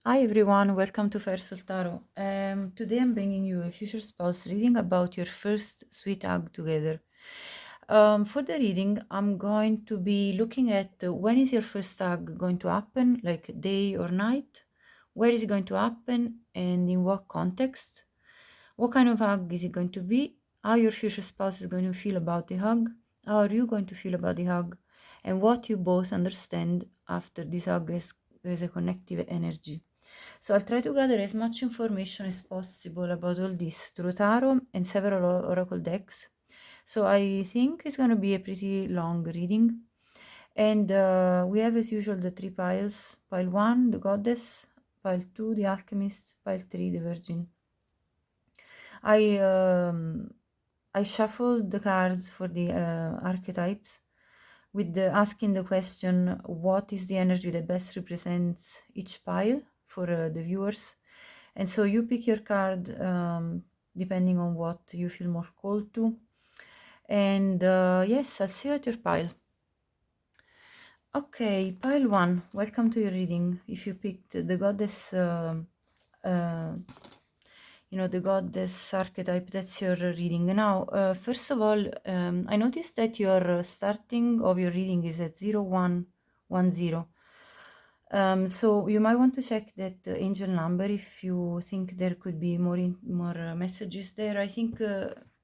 Hi everyone, welcome to Firesoultarot. Today I'm bringing you a future spouse reading about your first sweet hug together. For the reading, I'm going to be looking at when is your first hug going to happen, like day or night, where is it going to happen, and in what context, what kind of hug is it going to be, how your future spouse is going to feel about the hug, how are you going to feel about the hug, and what you both understand after this hug as a connective energy. So I'll try to gather as much information as possible about all this through tarot and several oracle decks. So I think it's going to be a pretty long reading. And we have, as usual, the three piles. Pile 1, the goddess. Pile 2, the alchemist. Pile 3, the virgin. I shuffled the cards for the archetypes with asking the question, what is the energy that best represents each pile for the viewers? And so you pick your card depending on what you feel more called to. And yes, I'll see you at your pile. Okay, pile 1, welcome to your reading. If you picked the goddess, uh, the goddess archetype, that's your reading. Now, first of all, I noticed that your starting of your reading is at 0110. So you might want to check that angel number if you think there could be more messages there. I think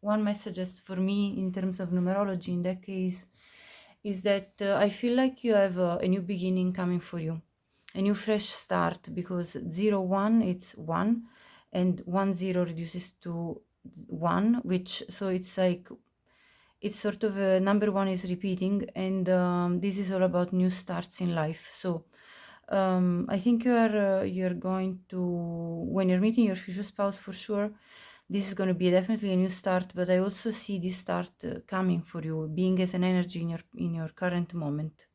one message is for me in terms of numerology in that case is that I feel like you have a new beginning coming for you, a new fresh start, because 01 it's 1 and 10 reduces to 1, which so it's like it's sort of number 1 is repeating, and this is all about new starts in life. So I think you're going to, when you're meeting your future spouse, for sure this is going to be definitely a new start, but I also see this start coming for you, being as an energy in your current moment,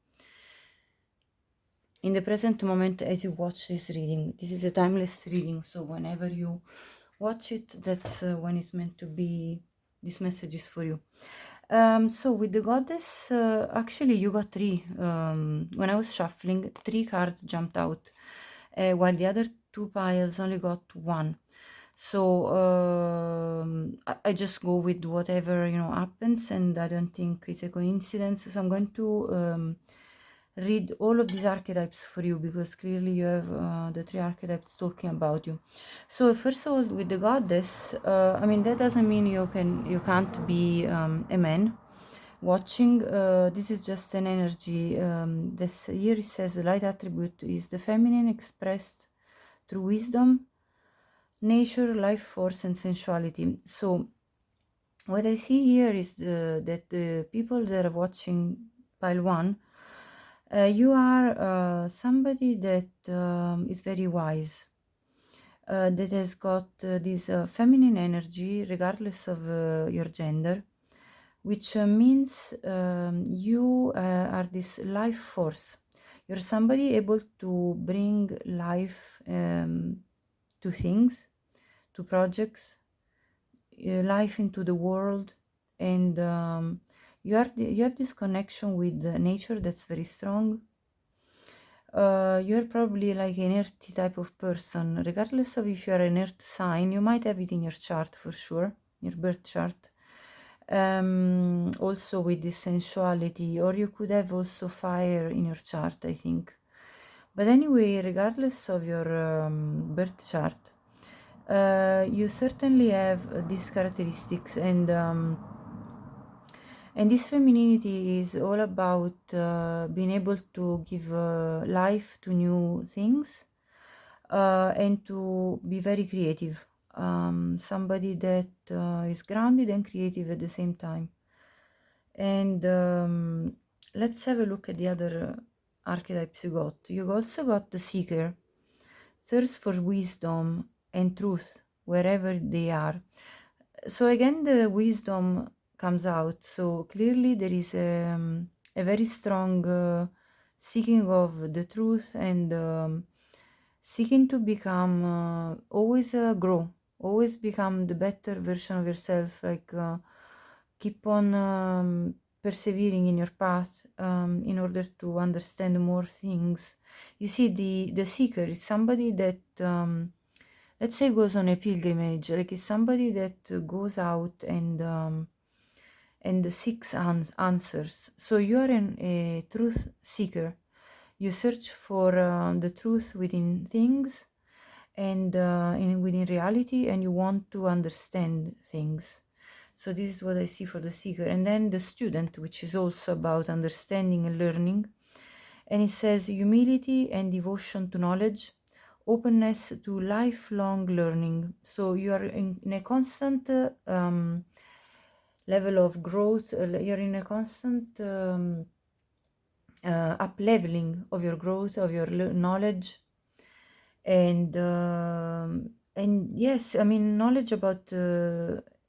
in the present moment as you watch this reading. This is a timeless reading, so whenever you watch it, that's when it's meant to be. This message is for you. So with the goddess, actually you got three. When I was shuffling, three cards jumped out, while the other two piles only got one. So I just go with whatever happens, and I don't think it's a coincidence. So I'm going to read all of these archetypes for you, because clearly you have the three archetypes talking about you. So first of all, with the goddess, I mean, that doesn't mean you can't be a man watching. This is just an energy. This here it says the light attribute is the feminine expressed through wisdom, nature, life force, and sensuality. So what I see here is that the people that are watching pile 1, you are somebody that is very wise, that has got this feminine energy regardless of your gender, which means you are this life force. You're somebody able to bring life to things, to projects, life into the world, and you have this connection with nature that's very strong. You're probably like an earthy type of person, regardless of if you're an earth sign. You might have it in your chart for sure, your birth chart. Also with this sensuality, or you could have also fire in your chart, I think. But anyway, regardless of your birth chart, you certainly have these characteristics, and this femininity is all about being able to give life to new things, and to be very creative. Somebody that is grounded and creative at the same time. And let's have a look at the other archetypes you got. You also got the seeker, thirst for wisdom and truth wherever they are. So again, the wisdom comes out. So clearly there is a very strong seeking of the truth, and seeking to become always grow, always become the better version of yourself. Like keep on persevering in your path in order to understand more things. You see, the seeker is somebody that, let's say, goes on a pilgrimage, like is somebody that goes out and seeks answers. So you are a truth seeker. You search for the truth within things and within reality, and you want to understand things. So this is what I see for the seeker. And then the student, which is also about understanding and learning. And it says humility and devotion to knowledge, openness to lifelong learning. So you are in a constant level of growth. You're in a constant up leveling of your growth, of your knowledge. And yes, I mean, knowledge about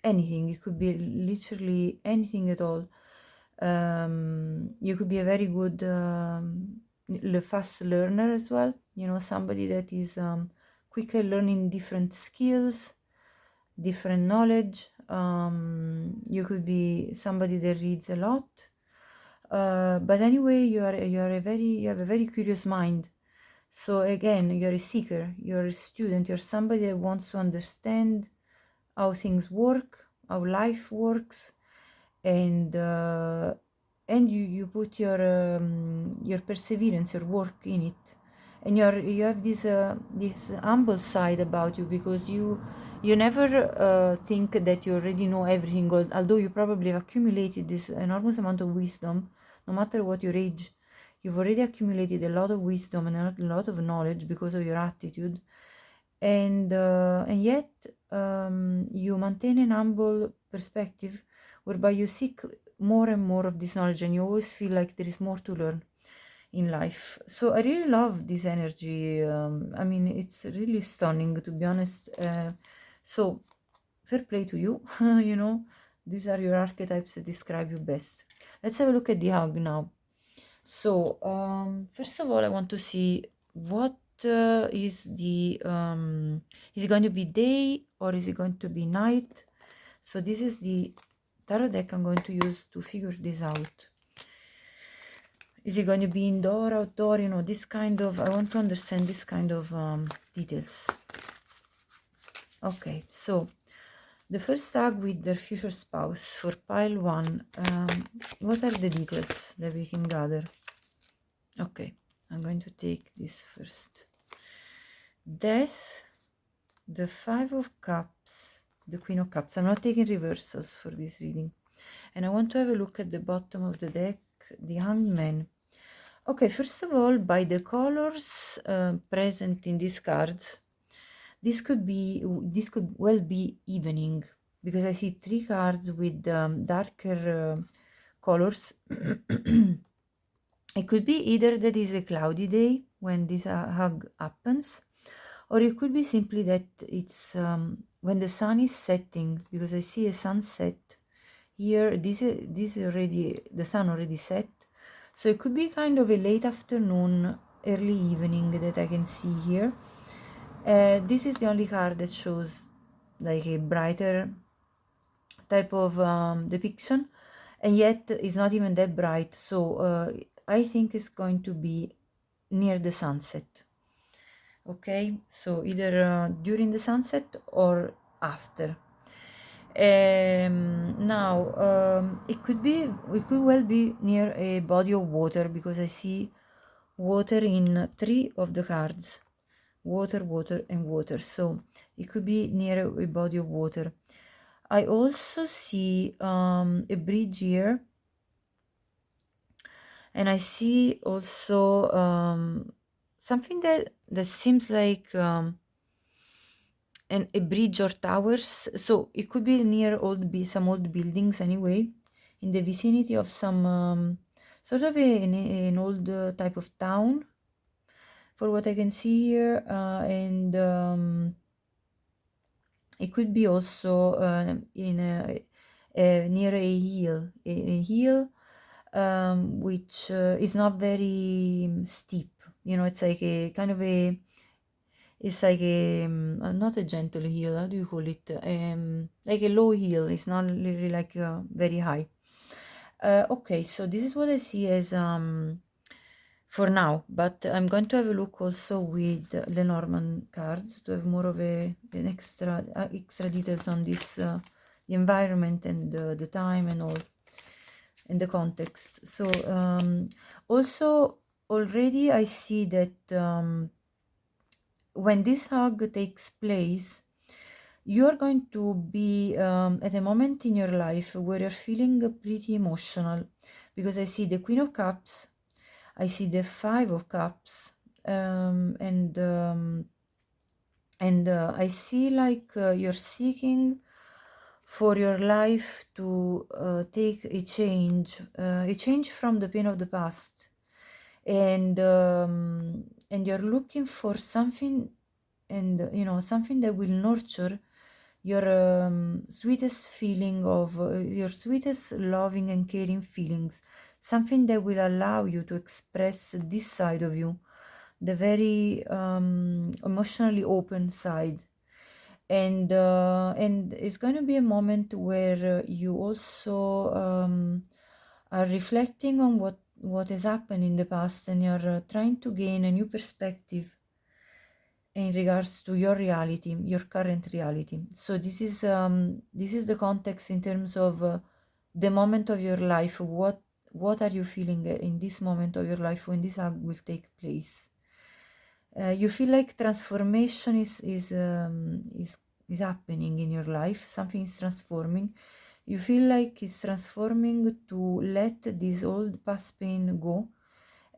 anything. It could be literally anything at all. You could be a very good fast learner as well, you know, somebody that is quicker learning different skills, different knowledge. You could be somebody that reads a lot, but anyway, you have a very curious mind. So again, you're a seeker, you're a student, you're somebody that wants to understand how things work, how life works, and you put your perseverance, your work in it, and you have this humble side about you, because you never think that you already know everything, although you probably have accumulated this enormous amount of wisdom. No matter what your age, you've already accumulated a lot of wisdom and a lot of knowledge because of your attitude, and yet you maintain an humble perspective whereby you seek more and more of this knowledge, and you always feel like there is more to learn in life. So I really love this energy. I mean, it's really stunning, to be honest. So fair play to you. You know, these are your archetypes that describe you best. Let's have a look at the hug now. So first of all, I want to see what is it going to be day or is it going to be night? So this is the tarot deck I'm going to use to figure this out. Is it going to be indoor, outdoor? You know, this kind of, I want to understand this kind of details. Okay, so the first hug with their future spouse for pile 1. What are the details that we can gather? Okay, I'm going to take this first. Death, the 5 of Cups, the Queen of Cups. I'm not taking reversals for this reading. And I want to have a look at the bottom of the deck, the Hanged Man. Okay, first of all, by the colors present in these cards, this could well be evening, because I see 3 cards with darker colors. It could be either that is a cloudy day when this hug happens, or it could be simply that it's when the sun is setting, because I see a sunset here. This already, the sun already set, so it could be kind of a late afternoon, early evening that I can see here. This is the only card that shows like a brighter type of depiction, and yet it's not even that bright. So I think it's going to be near the sunset. Okay, so either during the sunset or after. Now it could well be near a body of water, because I see water in 3 of the cards. Water, water, and water. So it could be near a body of water. I also see a bridge here, and I see also something that seems like a bridge or towers. So it could be near some old buildings anyway, in the vicinity of some sort of an old type of town, for what I can see here, and it could be also near a hill, which is not very steep. You know, it's like a kind of a, it's like a not a gentle hill. How do you call it? Like a low hill. It's not really like very high. Okay, so this is what I see as for now, but I'm going to have a look also with the Norman cards to have more of an extra details on this, the environment and the time and all, and the context. So also already I see that when this hug takes place, you are going to be at a moment in your life where you're feeling pretty emotional, because I see the Queen of Cups, I see the Five of Cups, and I see like you're seeking for your life to take a change from the pain of the past, and you're looking for something, and something that will nurture your sweetest feeling of your sweetest loving and caring feelings, something that will allow you to express this side of you, the very emotionally open side. And it's going to be a moment where you also are reflecting on what has happened in the past, and you're trying to gain a new perspective in regards to your reality, your current reality. So this is the context in terms of the moment of your life. What are you feeling in this moment of your life when this hug will take place? You feel like transformation is happening in your life. Something is transforming. You feel like it's transforming to let this old past pain go,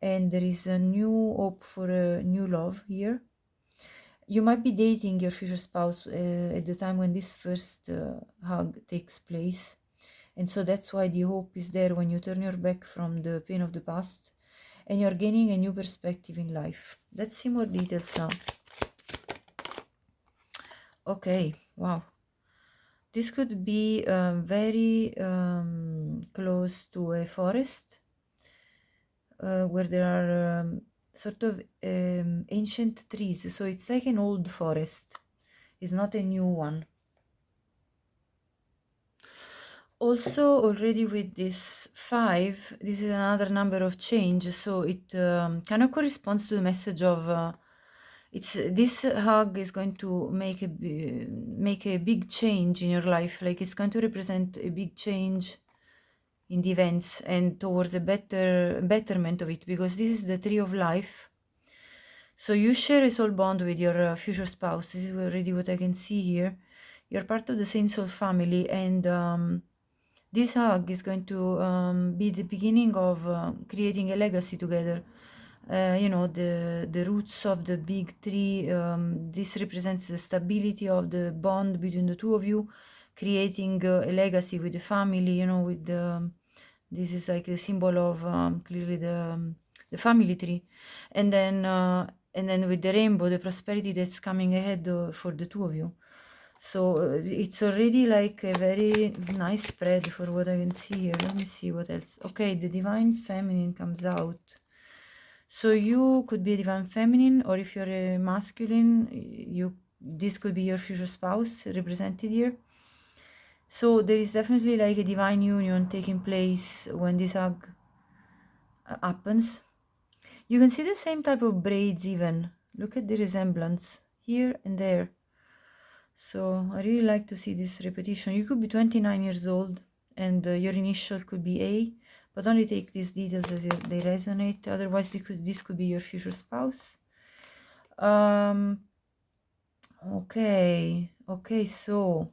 and there is a new hope for a new love here. You might be dating your future spouse at the time when this first hug takes place. And so that's why the hope is there when you turn your back from the pain of the past and you're gaining a new perspective in life. Let's see more details now. Okay, wow. This could be very close to a forest where there are sort of ancient trees. So it's like an old forest. It's not a new one. Also, already with this 5, this is another number of change, so it kind of corresponds to the message of this hug is going to make a big change in your life, like it's going to represent a big change in the events and towards a betterment of it, because this is the Tree of Life. So you share a soul bond with your future spouse. This is already what I can see here. You're part of the same soul family, and this hug is going to be the beginning of creating a legacy together. The roots of the big tree. This represents the stability of the bond between the two of you, creating a legacy with the family. With this is like a symbol of clearly the family tree, and then with the rainbow, the prosperity that's coming ahead for the two of you. So it's already like a very nice spread for what I can see here. Let me see what else. Okay, the divine feminine comes out. So you could be a divine feminine, or if you're a masculine, this could be your future spouse represented here. So there is definitely like a divine union taking place when this hug happens. You can see the same type of braids even. Look at the resemblance here and there. So I really like to see this repetition. You could be 29 years old and your initial could be A, but only take these details as they resonate. Otherwise, this could be your future spouse. Okay, so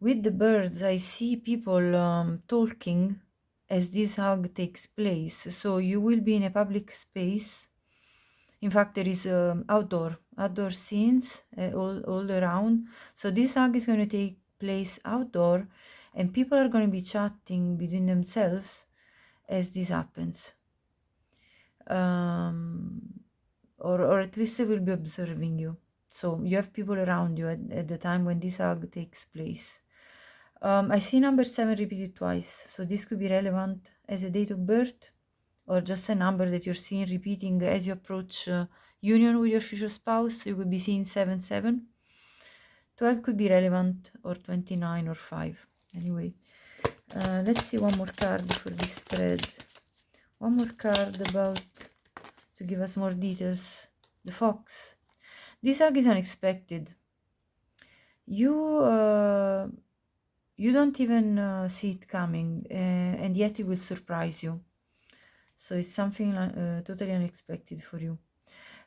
with the birds, I see people talking as this hug takes place. So you will be in a public space. In fact, there is outdoor scenes all around. So this hug is going to take place outdoor, and people are going to be chatting between themselves as this happens. Or at least they will be observing you. So you have people around you at the time when this hug takes place. I see number 7 repeated twice. So this could be relevant as a date of birth, or just a number that you're seeing repeating as you approach union with your future spouse. You could be seeing 7, 12 could be relevant, or 29 or 5. Anyway, Let's see one more card for this spread. One more card about, to give us more details. The Fox. This hug is unexpected. You don't even see it coming, and yet it will surprise you. So it's something totally unexpected for you.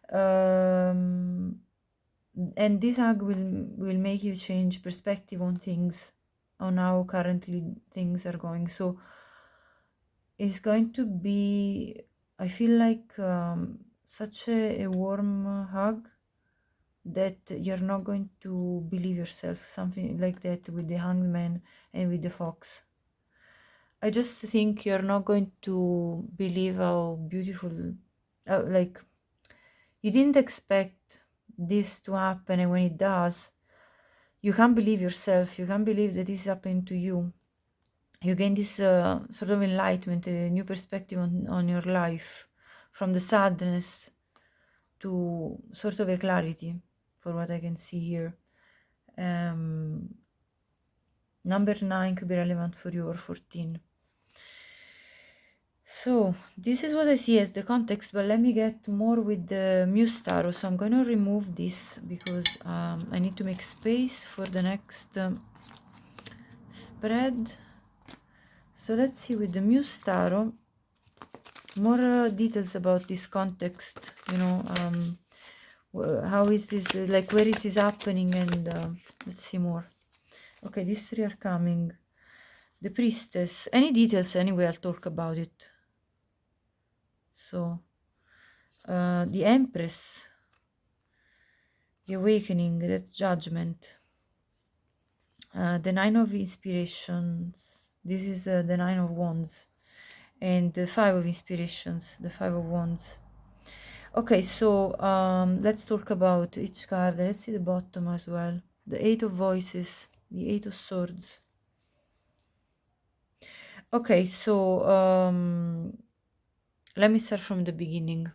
And this hug will make you change perspective on things, on how currently things are going. So it's going to be, I feel like, such a warm hug that you're not going to believe yourself, something like that with the Hanged Man and with the Fox. I just think you're not going to believe how beautiful, like, you didn't expect this to happen, and when it does, you can't believe yourself, you can't believe that this is happening to you. You gain this sort of enlightenment, a new perspective on your life, from the sadness to sort of a clarity, for what I can see here. Number 9 could be relevant for you, or 14. So this is what I see as the context, but let me get more with the Muse Tarot. So I'm going to remove this because I need to make space for the next spread. So let's see with the Muse Tarot more details about this context, you know, how is this, like, where is this happening, and let's see more. Okay, these three are coming. The Priestess. Any details anyway, I'll talk about it. So the Empress, the Awakening, that's Judgment. The Nine of Inspirations, this is the Nine of Wands, and the Five of Inspirations, the Five of Wands. Okay, so let's talk about each card. Let's see the bottom as well. The Eight of Voices, the Eight of Swords. Okay, so let me start from the beginning.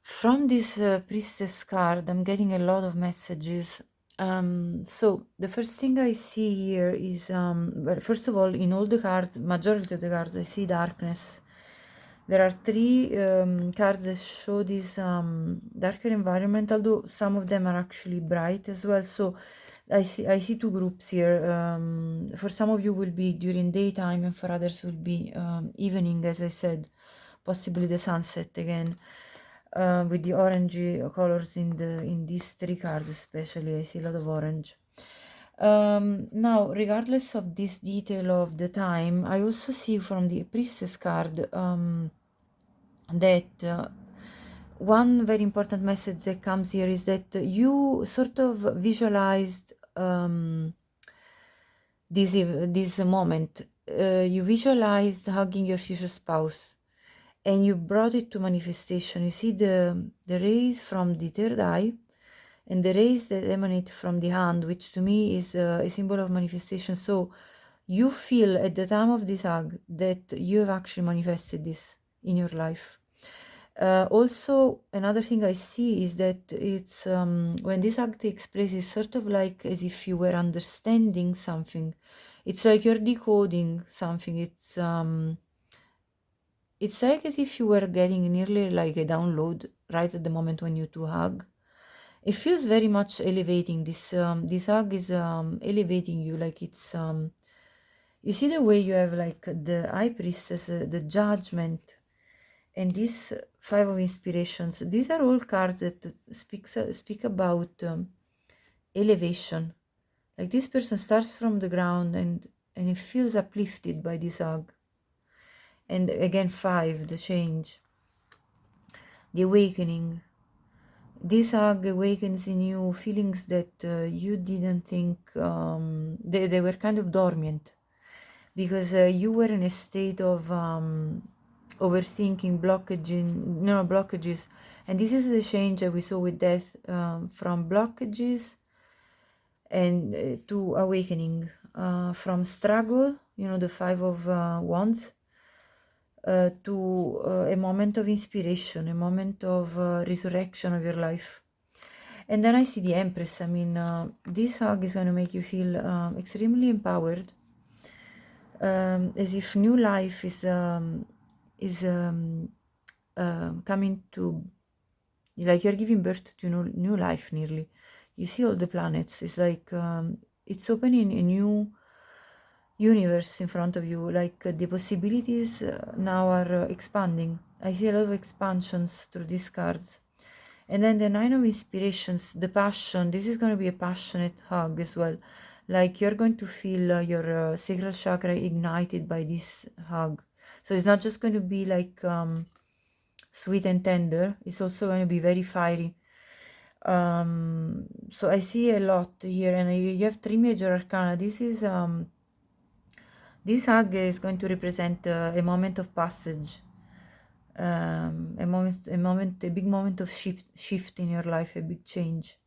From this Priestess card, I'm getting a lot of messages. So the first thing I see here is, well, first of all, in all the cards, majority of the cards, I see darkness. There are three cards that show this darker environment, although some of them are actually bright as well. So I see two groups here. For some of you will be during daytime, and for others will be evening, as I said, possibly the sunset again. With the orangey colors in these three cards especially, I see a lot of orange. Now, regardless of this detail of the time, I also see from the Priestess card that one very important message that comes here is that you sort of visualized this moment. You visualized hugging your future spouse, and you brought it to manifestation. You see the rays from the third eye and the rays that emanate from the hand, which to me is a symbol of manifestation. So you feel at the time of this hug that you have actually manifested this in your life. Also, another thing I see is that it's when this hug takes place, it's sort of like as if you were understanding something. It's like you're decoding something. It's like as if you were getting nearly like a download right at the moment when you two hug. It feels very much elevating. This hug is elevating you, like it's you see the way you have like the High Priestess, the Judgment, and this Five of Inspirations. These are all cards that speak about elevation. Like this person starts from the ground and it feels uplifted by this hug. And again, 5, the change, the awakening. This hug awakens in you feelings that you didn't think, they were kind of dormant, because you were in a state of overthinking, blockages. And this is the change that we saw with death, from blockages and to awakening, from struggle, the 5 of wands, to a moment of inspiration, a moment of resurrection of your life. And then I see the Empress. I mean, this hug is going to make you feel extremely empowered. as if new life is coming to, like you're giving birth to new life nearly. You see all the planets. It's like it's opening a new universe in front of you. Like the possibilities now are expanding. I see a lot of expansions through these cards. And then the Nine of Inspirations, the passion. This is going to be a passionate hug as well. Like you're going to feel your sacral chakra ignited by this hug. So it's not just going to be like sweet and tender. It's also going to be very fiery. So I see a lot here, and you have 3 major arcana. This hug is going to represent a moment of passage, a big moment of shift in your life, a big change.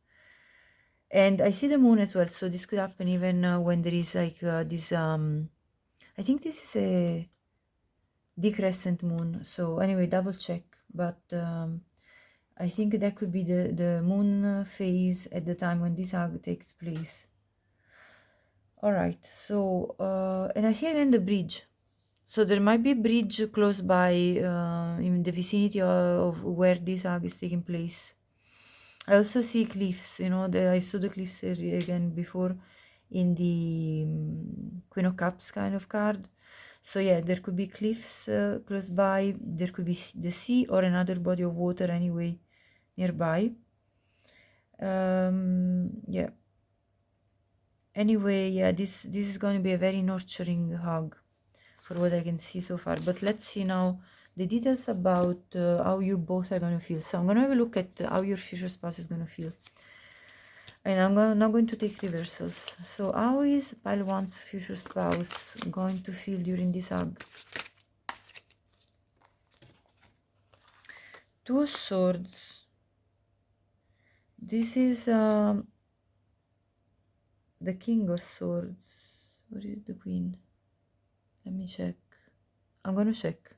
And I see the moon as well, so this could happen even when there is like this. I think this is a decrescent moon. So anyway, double check. But I think that could be the moon phase at the time when this hug takes place. All right. So and I see again the bridge. So there might be a bridge close by in the vicinity of where this hug is taking place. I also see cliffs, you know, I saw the cliffs again before in the Queen of Cups kind of card. So yeah, there could be cliffs close by, there could be the sea or another body of water anyway nearby. Yeah. Anyway, yeah, this is going to be a very nurturing hug for what I can see so far. But let's see now the details about how you both are going to feel. So I'm going to have a look at how your future spouse is going to feel. And I'm not going to take reversals. So how is pile one's future spouse going to feel during this hug? Two of Swords. This is the King of Swords. Where is the Queen? Let me check. I'm going to check.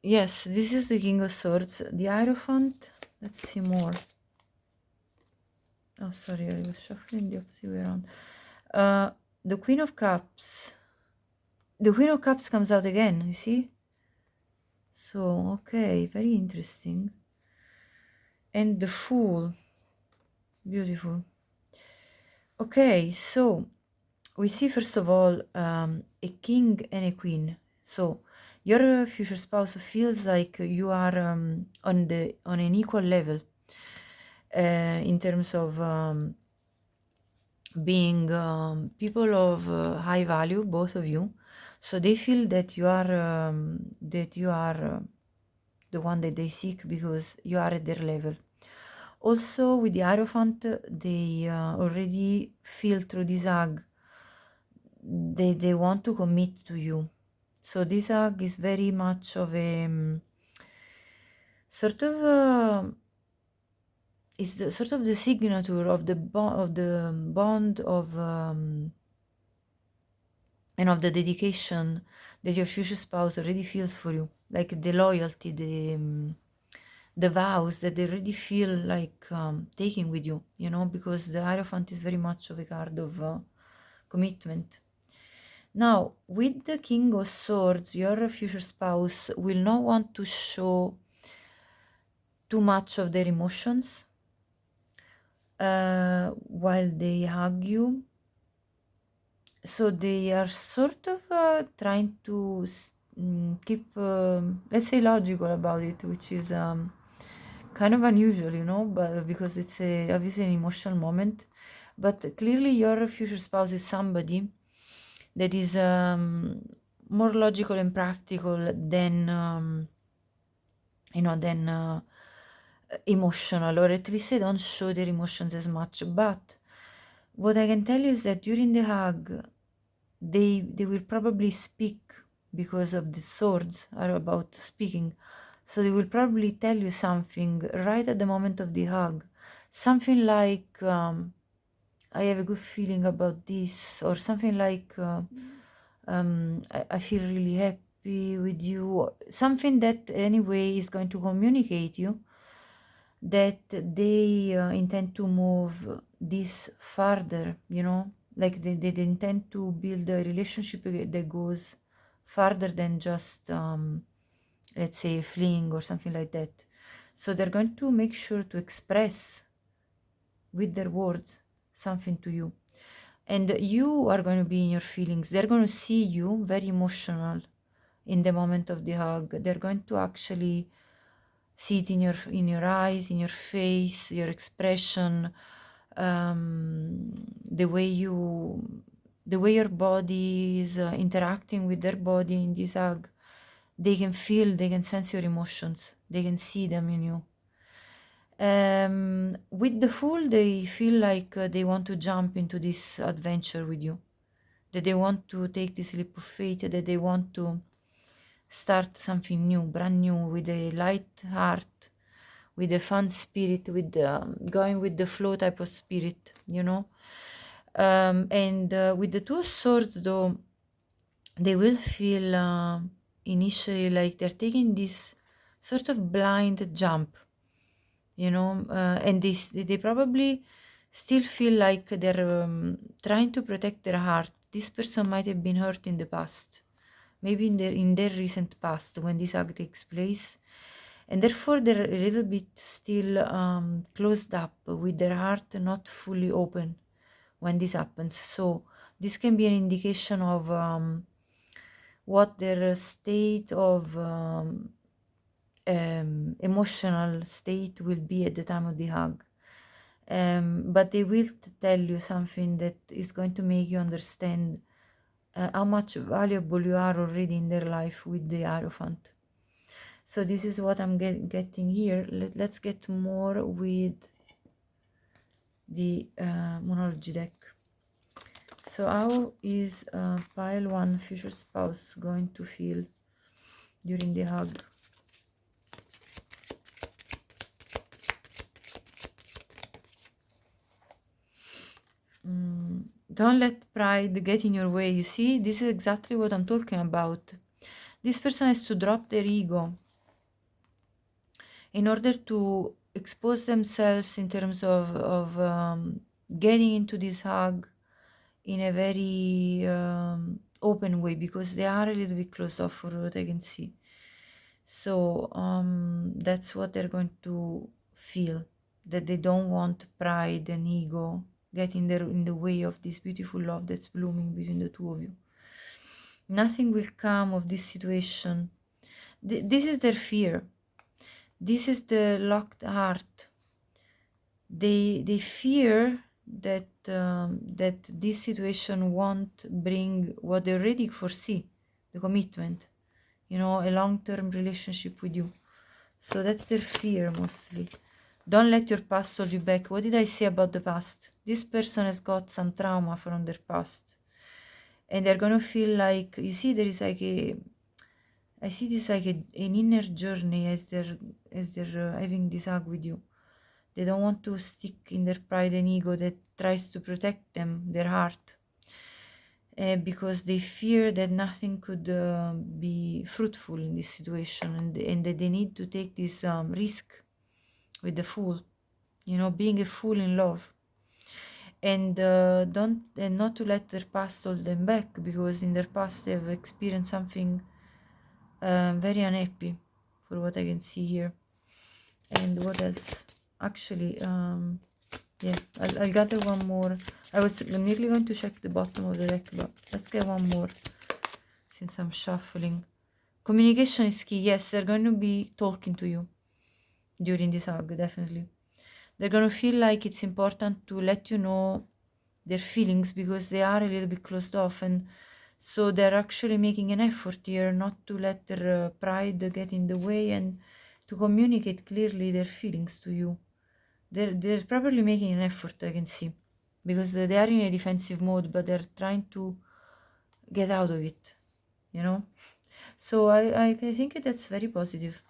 Yes, this is the King of Swords. The Hierophant. Let's see more. Oh, sorry, I was shuffling the opposite way around. The Queen of Cups. The Queen of Cups comes out again, you see? So, okay, very interesting. And the Fool. Beautiful. Okay, so we see first of all a king and a queen. So your future spouse feels like you are on an equal level in terms of being people of high value, both of you. So they feel that you are the one that they seek because you are at their level. Also, with the Hierophant, they already feel through this hug they want to commit to you. So this hug is very much of a sort of is the, sort of the signature of the bond of and of the dedication that your future spouse already feels for you, like the loyalty, the vows that they already feel like taking with you, you know, because the Hierophant is very much of a card of commitment. Now, with the King of Swords, your future spouse will not want to show too much of their emotions while they hug you. So they are sort of trying to keep, let's say, logical about it, which is kind of unusual, you know, but because it's obviously an emotional moment. But clearly, your future spouse is somebody that is more logical and practical than than emotional, or at least they don't show their emotions as much. But what I can tell you is that during the hug they will probably speak, because of the swords are about speaking. So they will probably tell you something right at the moment of the hug, something like I have a good feeling about this, or something like I feel really happy with you, something that anyway is going to communicate you that they intend to move this further, you know, like they intend to build a relationship that goes farther than just let's say a fling or something like that. So they're going to make sure to express with their words something to you, and you are going to be in your feelings. They're going to see you very emotional in the moment of the hug. They're going to actually see it in your eyes, in your face, your expression, the way your body is interacting with their body in this hug. They can feel, they can sense your emotions, they can see them in you. With the Fool, they feel like they want to jump into this adventure with you, that they want to take this leap of faith, that they want to start something new, brand new, with a light heart, with a fun spirit, with going with the flow type of spirit, you know. And with the Two of Swords, though, they will feel initially like they're taking this sort of blind jump, you know, and they probably still feel like they're trying to protect their heart. This person might have been hurt in the past, maybe in their recent past when this act takes place, and therefore they're a little bit still closed up, with their heart not fully open when this happens. So this can be an indication of what their state of emotional state will be at the time of the hug. But they will tell you something that is going to make you understand how much valuable you are already in their life with the Hierophant. So this is what I'm getting here. Let's get more with the Moonology deck. So how is pile 1 future spouse going to feel during the hug? Don't let pride get in your way. You see, this is exactly what I'm talking about. This person has to drop their ego in order to expose themselves in terms of getting into this hug in a very open way, because they are a little bit closed off for what I can see. So that's what they're going to feel, that they don't want pride and ego getting in the way of this beautiful love that's blooming between the two of you. Nothing will come of this situation. This is their fear. This is the locked heart. They fear that that this situation won't bring what they already foresee, the commitment, you know, a long-term relationship with you. So that's their fear mostly. Don't let your past hold you back. What did I say about the past? This person has got some trauma from their past, and they're gonna feel like, you see, there is like I see this like an inner journey as they're having this hug with you. They don't want to stick in their pride and ego that tries to protect them, their heart, because they fear that nothing could be fruitful in this situation, and that they need to take this risk with the Fool, you know, being a fool in love, and not to let their past hold them back, because in their past they've experienced something very unhappy, for what I can see here. And what else? Actually, yeah, I'll gather one more. I was nearly going to check the bottom of the deck, but let's get one more since I'm shuffling. Communication is key. Yes, they're going to be talking to you during this hug, definitely. They're going to feel like it's important to let you know their feelings, because they are a little bit closed off, and so they're actually making an effort here not to let their pride get in the way, and to communicate clearly their feelings to you. They're probably making an effort, I can see, because they are in a defensive mode, but they're trying to get out of it, you know. So I think that's very positive.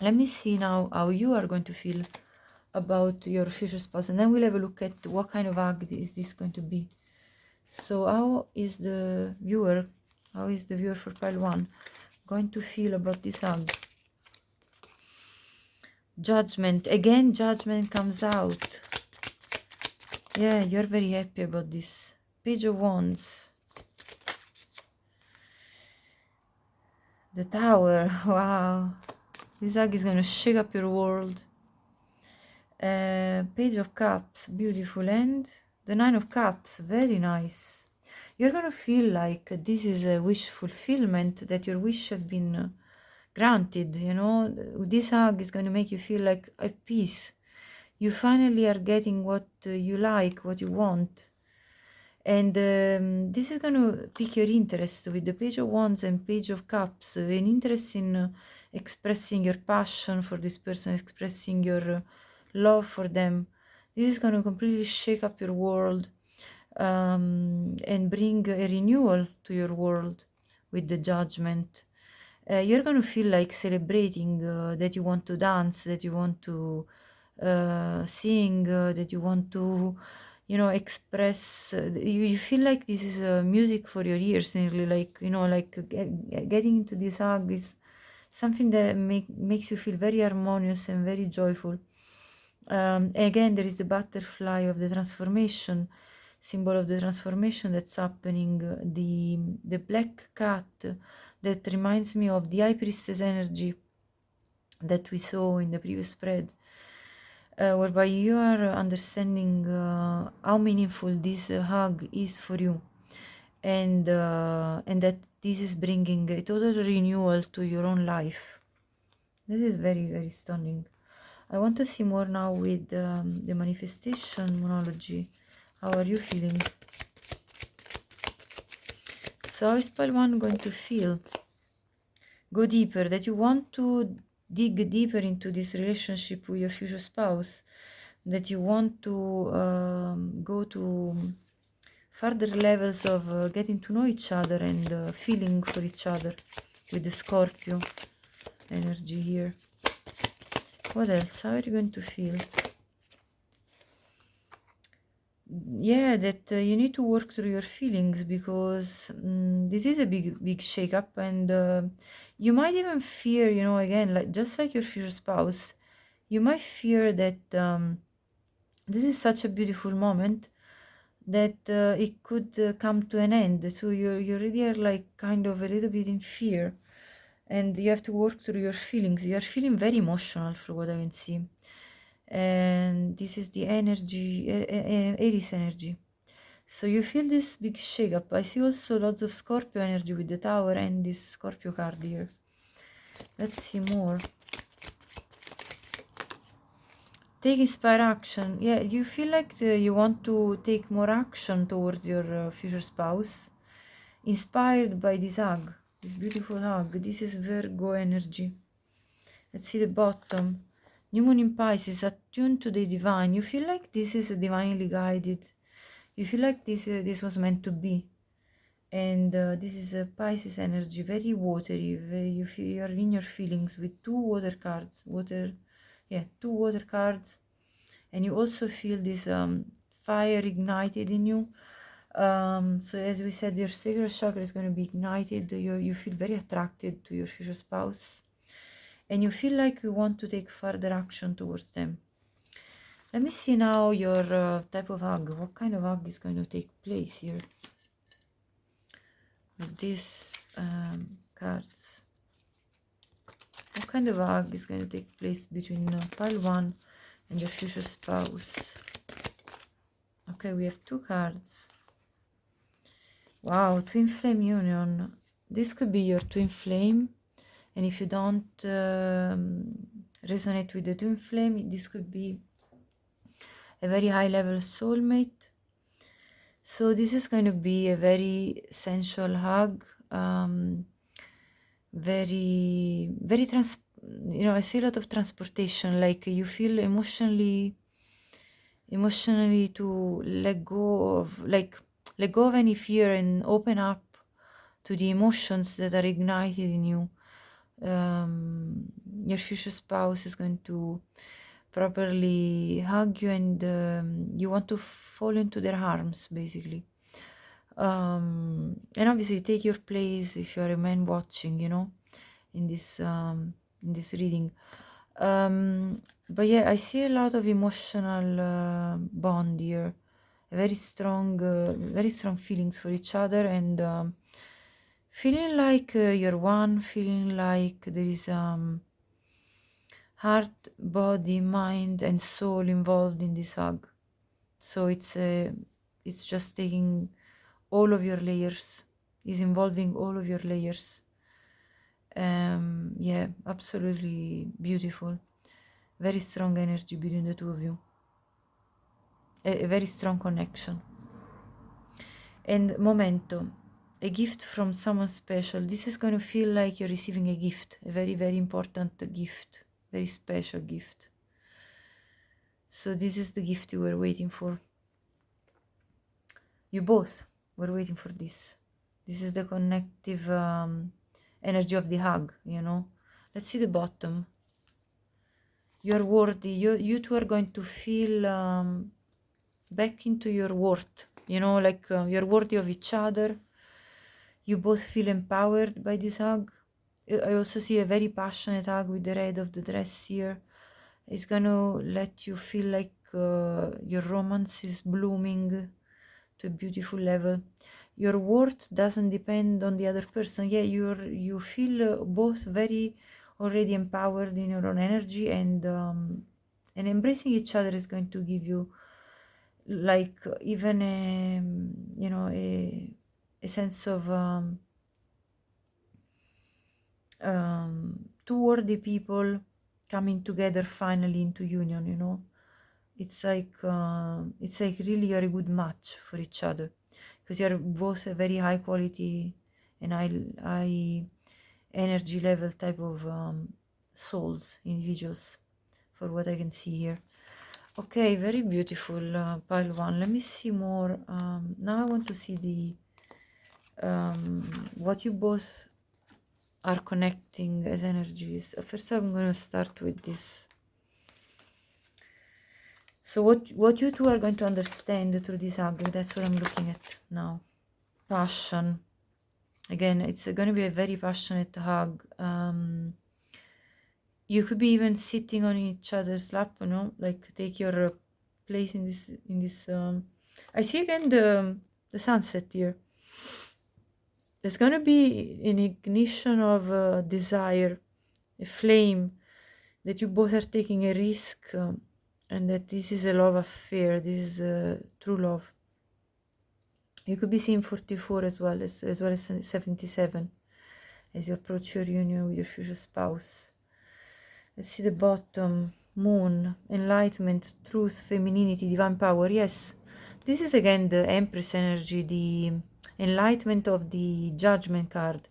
Let me see now how you are going to feel about your future spouse, and then we'll have a look at what kind of hug is this going to be. So how is the viewer for pile 1 going to feel about this hug? Judgment. Again, Judgment comes out. Yeah, you're very happy about this. Page of Wands, the Tower. Wow, this hug is going to shake up your world. Page of Cups, beautiful, and the Nine of Cups, very nice. You're gonna feel like this is a wish fulfillment, that your wish have been granted, you know. This hug is gonna make you feel like at peace. You finally are getting what you like, what you want. And this is going to pique your interest with the Page of Wands and Page of Cups, an interest in expressing your passion for this person, expressing your love for them. This is going to completely shake up your world and bring a renewal to your world with the Judgment. You're going to feel like celebrating, that you want to dance, that you want to sing, that you want to, you know, express. You feel like this is music for your ears, nearly, like, you know, like getting into this hug is something that makes you feel very harmonious and very joyful. Again, there is the butterfly of the transformation, symbol of the transformation that's happening, the black cat that reminds me of the High Priestess energy that we saw in the previous spread, whereby you are understanding how meaningful this hug is for you, and that this is bringing a total renewal to your own life. This is very, very stunning. I want to see more now with the manifestation monology. How are you feeling? So how is pile 1 going to feel? Go deeper, that you want to dig deeper into this relationship with your future spouse, that you want to go to further levels of getting to know each other and feeling for each other with the Scorpio energy here. What else? How are you going to feel? Yeah, that you need to work through your feelings, because this is a big shake-up, and you might even fear, you know, again, like just like your future spouse, you might fear that this is such a beautiful moment that it could come to an end. So you already are like kind of a little bit in fear, and you have to work through your feelings. You are feeling very emotional, from what I can see, and this is the energy, Aries energy. So you feel this big shake up. I see also lots of Scorpio energy with the Tower and this Scorpio card here. Let's see more. Take inspire action. Yeah, you feel like you want to take more action towards your future spouse, inspired by this hug, this beautiful hug. This is Virgo energy. Let's see the bottom. New Moon in Pisces, attuned to the divine. You feel like this is divinely guided. You feel like this was meant to be. And this is a Pisces energy, very watery. You feel you are in your feelings with two water cards. Two water cards. And you also feel this fire ignited in you. So as we said, your sacral chakra is going to be ignited. You feel very attracted to your future spouse, and you feel like you want to take further action towards them. Let me see now your type of hug. What kind of hug is going to take place here with these cards? What kind of hug is going to take place between pile 1 and your future spouse? Okay, we have two cards. Wow, twin flame union. This could be your twin flame, and if you don't resonate with the twin flame, this could be a very high level soulmate. So this is going to be a very sensual hug, very I see a lot of transportation, like you feel emotionally to let go of any fear and open up to the emotions that are ignited in you. Your future spouse is going to properly hug you, and you want to fall into their arms, basically. And obviously take your place if you're a man watching, you know, in this reading. But yeah, I see a lot of emotional bond here, very strong feelings for each other, and feeling like you're one, feeling like there is heart, body, mind, and soul involved in this hug. So it's just taking all of your layers, is involving all of your layers. Yeah, absolutely beautiful. Very strong energy between the two of you. A very strong connection. And momento, a gift from someone special. This is going to feel like you're receiving a gift, a very, very important gift, very special gift. So this is the gift you were waiting for. You both were waiting for this. This is the connective energy of the hug, you know. Let's see the bottom. You're worthy. You two are going to feel back into your worth, you know, like you're worthy of each other. You both feel empowered by this hug. I also see a very passionate hug with the red of the dress here. It's gonna let you feel like your romance is blooming to a beautiful level. Your worth doesn't depend on the other person. Yeah, you feel both very already empowered in your own energy, and embracing each other is going to give you like even a you know a sense of two worthy people coming together finally into union, you know. It's like really you're a good match for each other, because you're both a very high quality and high energy level type of souls, individuals, for what I can see here. Okay, very beautiful, pile one. Let me see more. Now I want to see the what you both are connecting as energies. First, I'm going to start with this. So what you two are going to understand through this hug, that's what I'm looking at now. Passion. Again, it's going to be a very passionate hug. You could be even sitting on each other's lap, you know, like take your place in this. I see again the sunset here. There's going to be an ignition of desire, a flame, that you both are taking a risk, and that this is a love affair. This is true love. You could be seeing 44 as well as 77 as you approach your union with your future spouse. Let's see the bottom. Moon, enlightenment, truth, femininity, divine power. Yes, this is again the Empress energy, the enlightenment of the Judgment card,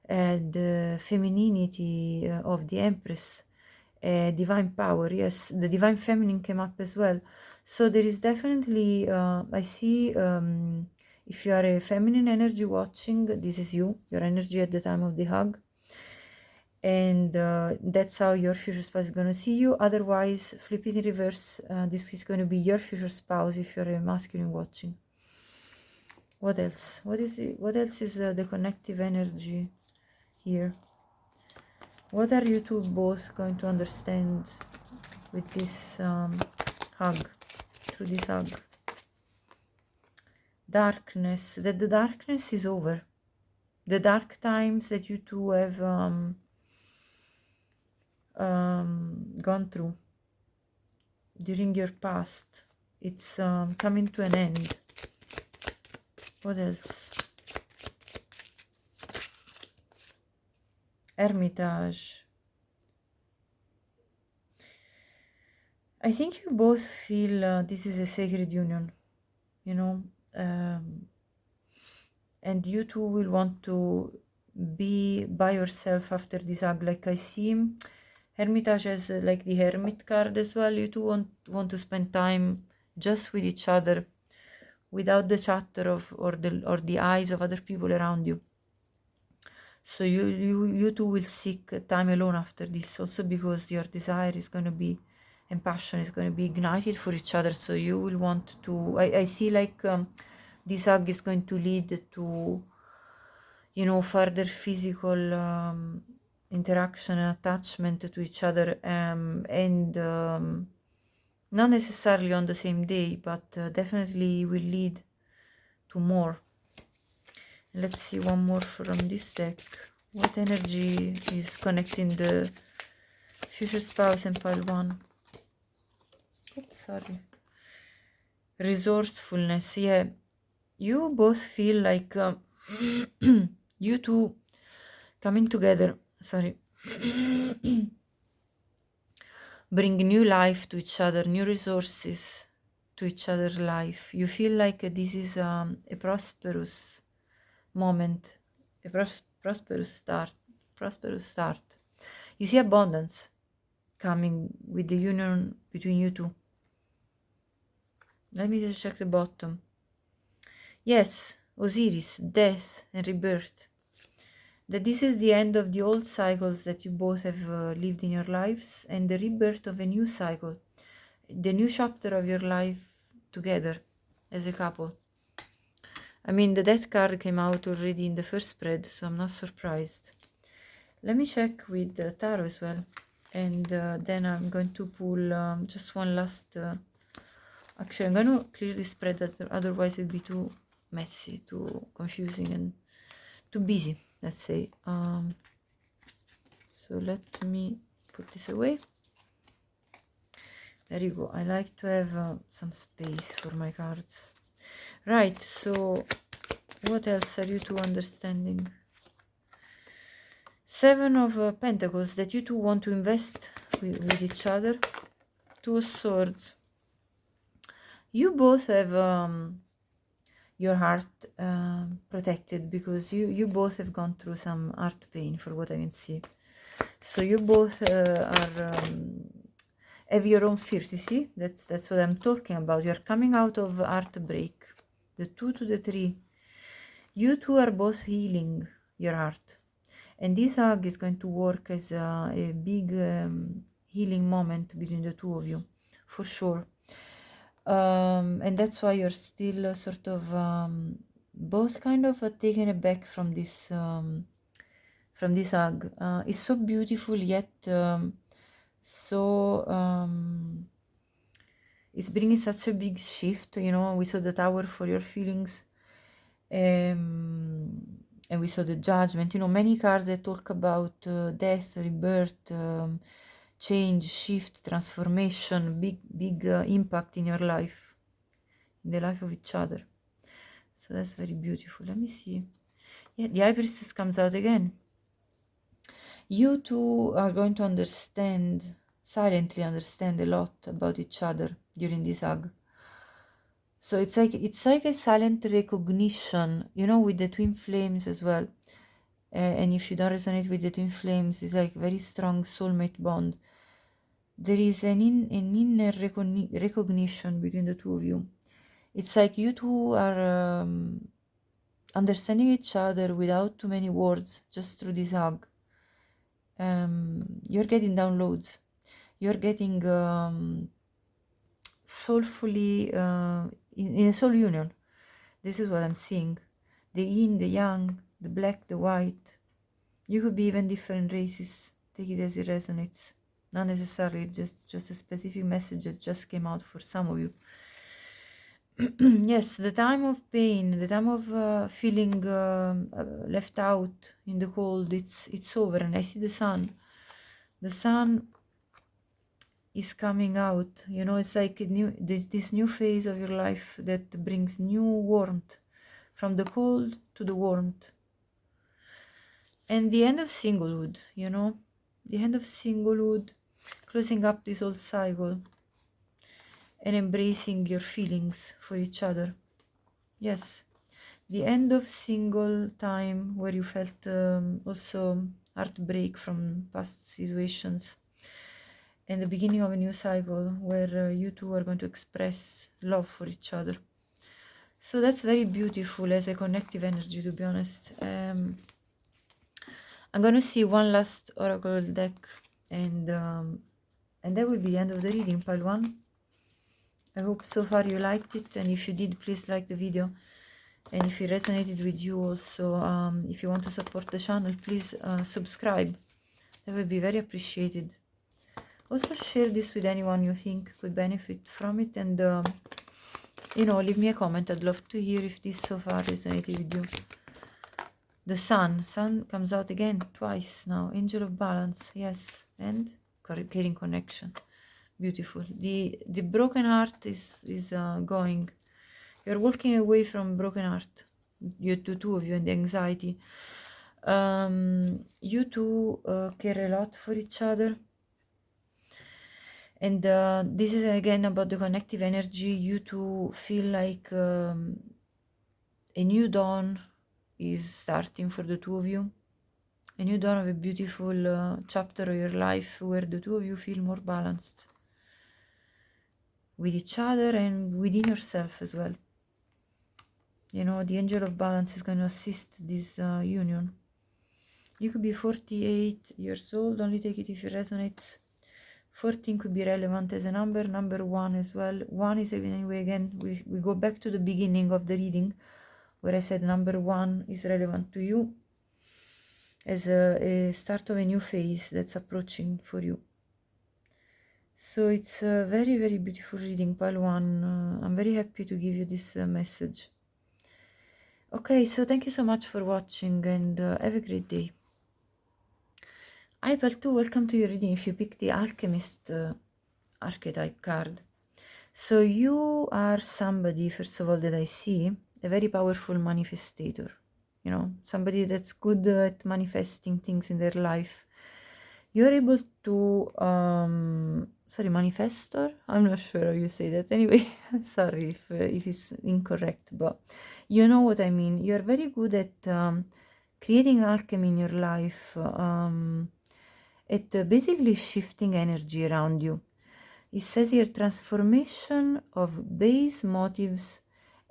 the femininity of the Empress, divine power. Yes, the divine feminine came up as well. So there is definitely, I see, if you are a feminine energy watching, this is you, your energy at the time of the hug. And that's how your future spouse is going to see you. Otherwise, flip it in reverse. This is going to be your future spouse if you're a masculine watching. What else? What else is the connective energy here? What are you two both going to understand with this hug, through this hug? Darkness, that the darkness is over. The dark times that you two have gone through during your past, it's coming to an end. What else? Hermitage. I think you both feel this is a sacred union, you know, and you two will want to be by yourself after this hug. Like I see Hermitage as like the Hermit card as well. You two want to spend time just with each other, without the chatter of or the eyes of other people around you. So you two will seek time alone after this, also because your desire is going to be, and passion is going to be ignited for each other. So you will want to, I see like this hug is going to lead to, you know, further physical interaction and attachment to each other, and Not necessarily on the same day, but definitely will lead to more. Let's see one more from this deck. What energy is connecting the future spouse and pile 1? Oops, sorry. Resourcefulness. Yeah, you both feel like you two coming together. Sorry. Bring new life to each other, new resources to each other's life. You feel like this is a prosperous moment, a prosperous start. Prosperous start. You see abundance coming with the union between you two. Let me just check the bottom. Yes, Osiris, death and rebirth. That this is the end of the old cycles that you both have lived in your lives, and the rebirth of a new cycle, the new chapter of your life together as a couple. I mean, the death card came out already in the first spread, so I'm not surprised. Let me check with the tarot as well, and then I'm going to pull just one last... actually, I'm going to clear this spread, otherwise it'll be too messy, too confusing, and too busy, let's say. So let me put this away. There you go. I like to have some space for my cards. Right, so what else are you two understanding? 7 of Pentacles, that you two want to invest with each other. 2 of Swords. You both have your heart protected, because you both have gone through some heart pain, for what I can see. So you both have your own fears. You see, that's what I'm talking about. You're coming out of heartbreak. The 2 to the 3. You two are both healing your heart, and this hug is going to work as a big healing moment between the two of you, for sure. And that's why you're still sort of both kind of taken aback from this hug. It's so beautiful, yet so it's bringing such a big shift. You know, we saw the Tower for your feelings, and we saw the Judgment. You know, many cards that talk about death, rebirth, change, shift, transformation, big impact in your life, in the life of each other. So that's very beautiful. Let me see. Yeah, the High Priestess comes out again. You two are going to understand, silently understand a lot about each other during this hug. So it's like a silent recognition, you know, with the twin flames as well. And if you don't resonate with the twin flames, it's like very strong soulmate bond. There is an inner recognition between the two of you. It's like you two are understanding each other without too many words, just through this hug. You're getting downloads. You're getting soulfully in a soul union. This is what I'm seeing. The yin, the yang, the black, the white. You could be even different races. Take it as it resonates. Not necessarily just a specific message that just came out for some of you. Yes, the time of pain, the time of feeling left out in the cold, it's over. And I see the sun. The sun is coming out. You know, it's like this new phase of your life that brings new warmth, from the cold to the warmth. And the end of singlehood, you know, the end of singlehood, closing up this old cycle and embracing your feelings for each other. Yes, the end of single time, where you felt also heartbreak from past situations, and the beginning of a new cycle where you two are going to express love for each other. So that's very beautiful as a connective energy, to be honest. I'm going to see one last oracle deck, and that will be the end of the reading, pile 1. I hope so far you liked it, and if you did, please like the video. And if it resonated with you also, if you want to support the channel, please subscribe. That would be very appreciated. Also share this with anyone you think could benefit from it, and you know, leave me a comment. I'd love to hear if this so far resonated with you. The sun comes out again twice now. Angel of balance, yes, and caring connection. Beautiful. The broken heart is going. You're walking away from broken heart. You two of you, and the anxiety. You two care a lot for each other, and this is again about the connective energy. You two feel like a new dawn is starting for the two of you. A new dawn of a beautiful chapter of your life where the two of you feel more balanced with each other and within yourself as well. You know, the angel of balance is going to assist this union. You could be 48 years old, only take it if it resonates. 14 could be relevant as a number 1 as well. 1 is anyway, again, we go back to the beginning of the reading where I said number 1 is relevant to you as a start of a new phase that's approaching for you. So it's a very, very beautiful reading, pile 1. I'm very happy to give you this message. Okay, so thank you so much for watching, and have a great day. Hi, pile 2, welcome to your reading if you picked the Alchemist archetype card. So you are somebody, first of all, that I see, a very powerful manifestator. You know, somebody that's good at manifesting things in their life. You're able to, sorry, manifestor? I'm not sure how you say that. Anyway, sorry if it's incorrect, but you know what I mean. You're very good at creating alchemy in your life, at basically shifting energy around you. It says here, transformation of base motives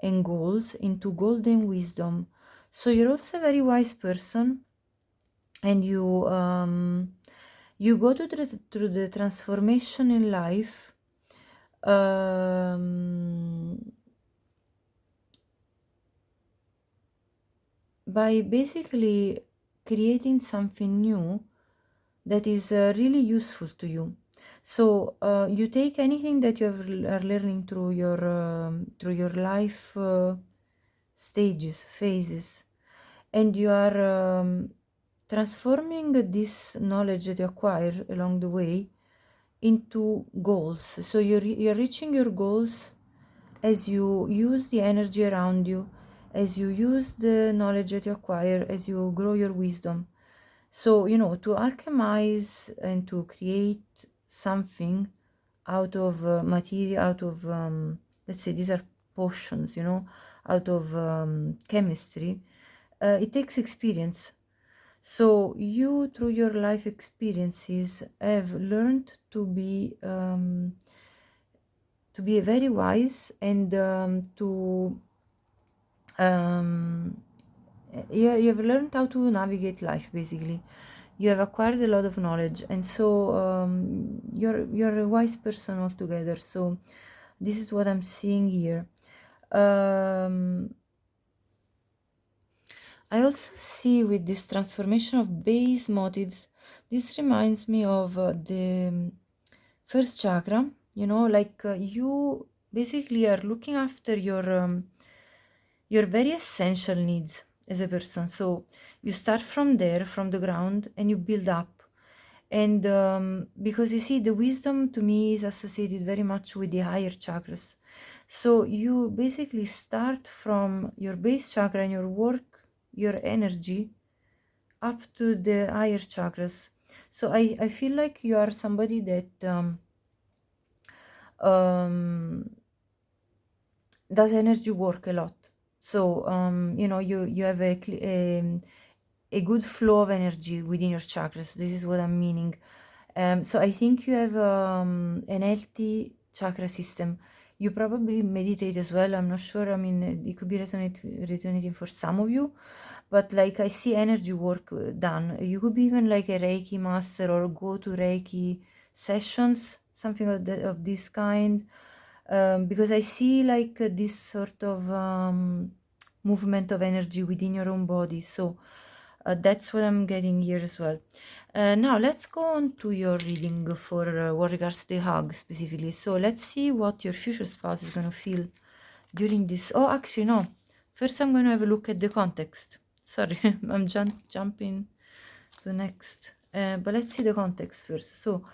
and goals into golden wisdom. So you're also a very wise person, and you go through the transformation in life by basically creating something new that is really useful to you. So you take anything that you are learning through your life stages, phases, and you are transforming this knowledge that you acquire along the way into goals. So you're reaching your goals as you use the energy around you, as you use the knowledge that you acquire, as you grow your wisdom. So, you know, to alchemize and to create something out of material, out of, let's say these are potions, you know, out of chemistry, it takes experience. So you, through your life experiences, have learned to be very wise, and you have learned how to navigate life. Basically, you have acquired a lot of knowledge, and so you're a wise person altogether. So this is what I'm seeing here. I also see with this transformation of base motives, this reminds me of the first chakra. You know, like you basically are looking after your very essential needs as a person. So you start from there, from the ground, and you build up. And because you see, the wisdom to me is associated very much with the higher chakras. So you basically start from your base chakra and your work, your energy, up to the higher chakras. So I feel like you are somebody that does energy work a lot. So you know, you have a good flow of energy within your chakras. This is what I'm meaning. So I think you have an healthy chakra system. You probably meditate as well. I'm not sure. I mean, it could be resonating for some of you, but like I see energy work done. You could be even like a Reiki master or go to Reiki sessions, something of this kind, because I see like this sort of movement of energy within your own body. So That's what I'm getting here as well. Now let's go on to your reading for what regards the hug specifically. So let's see what your future spouse is going to feel during this. Oh, actually, no. First, I'm going to have a look at the context. Sorry, I'm jumping to next. But let's see the context first. So,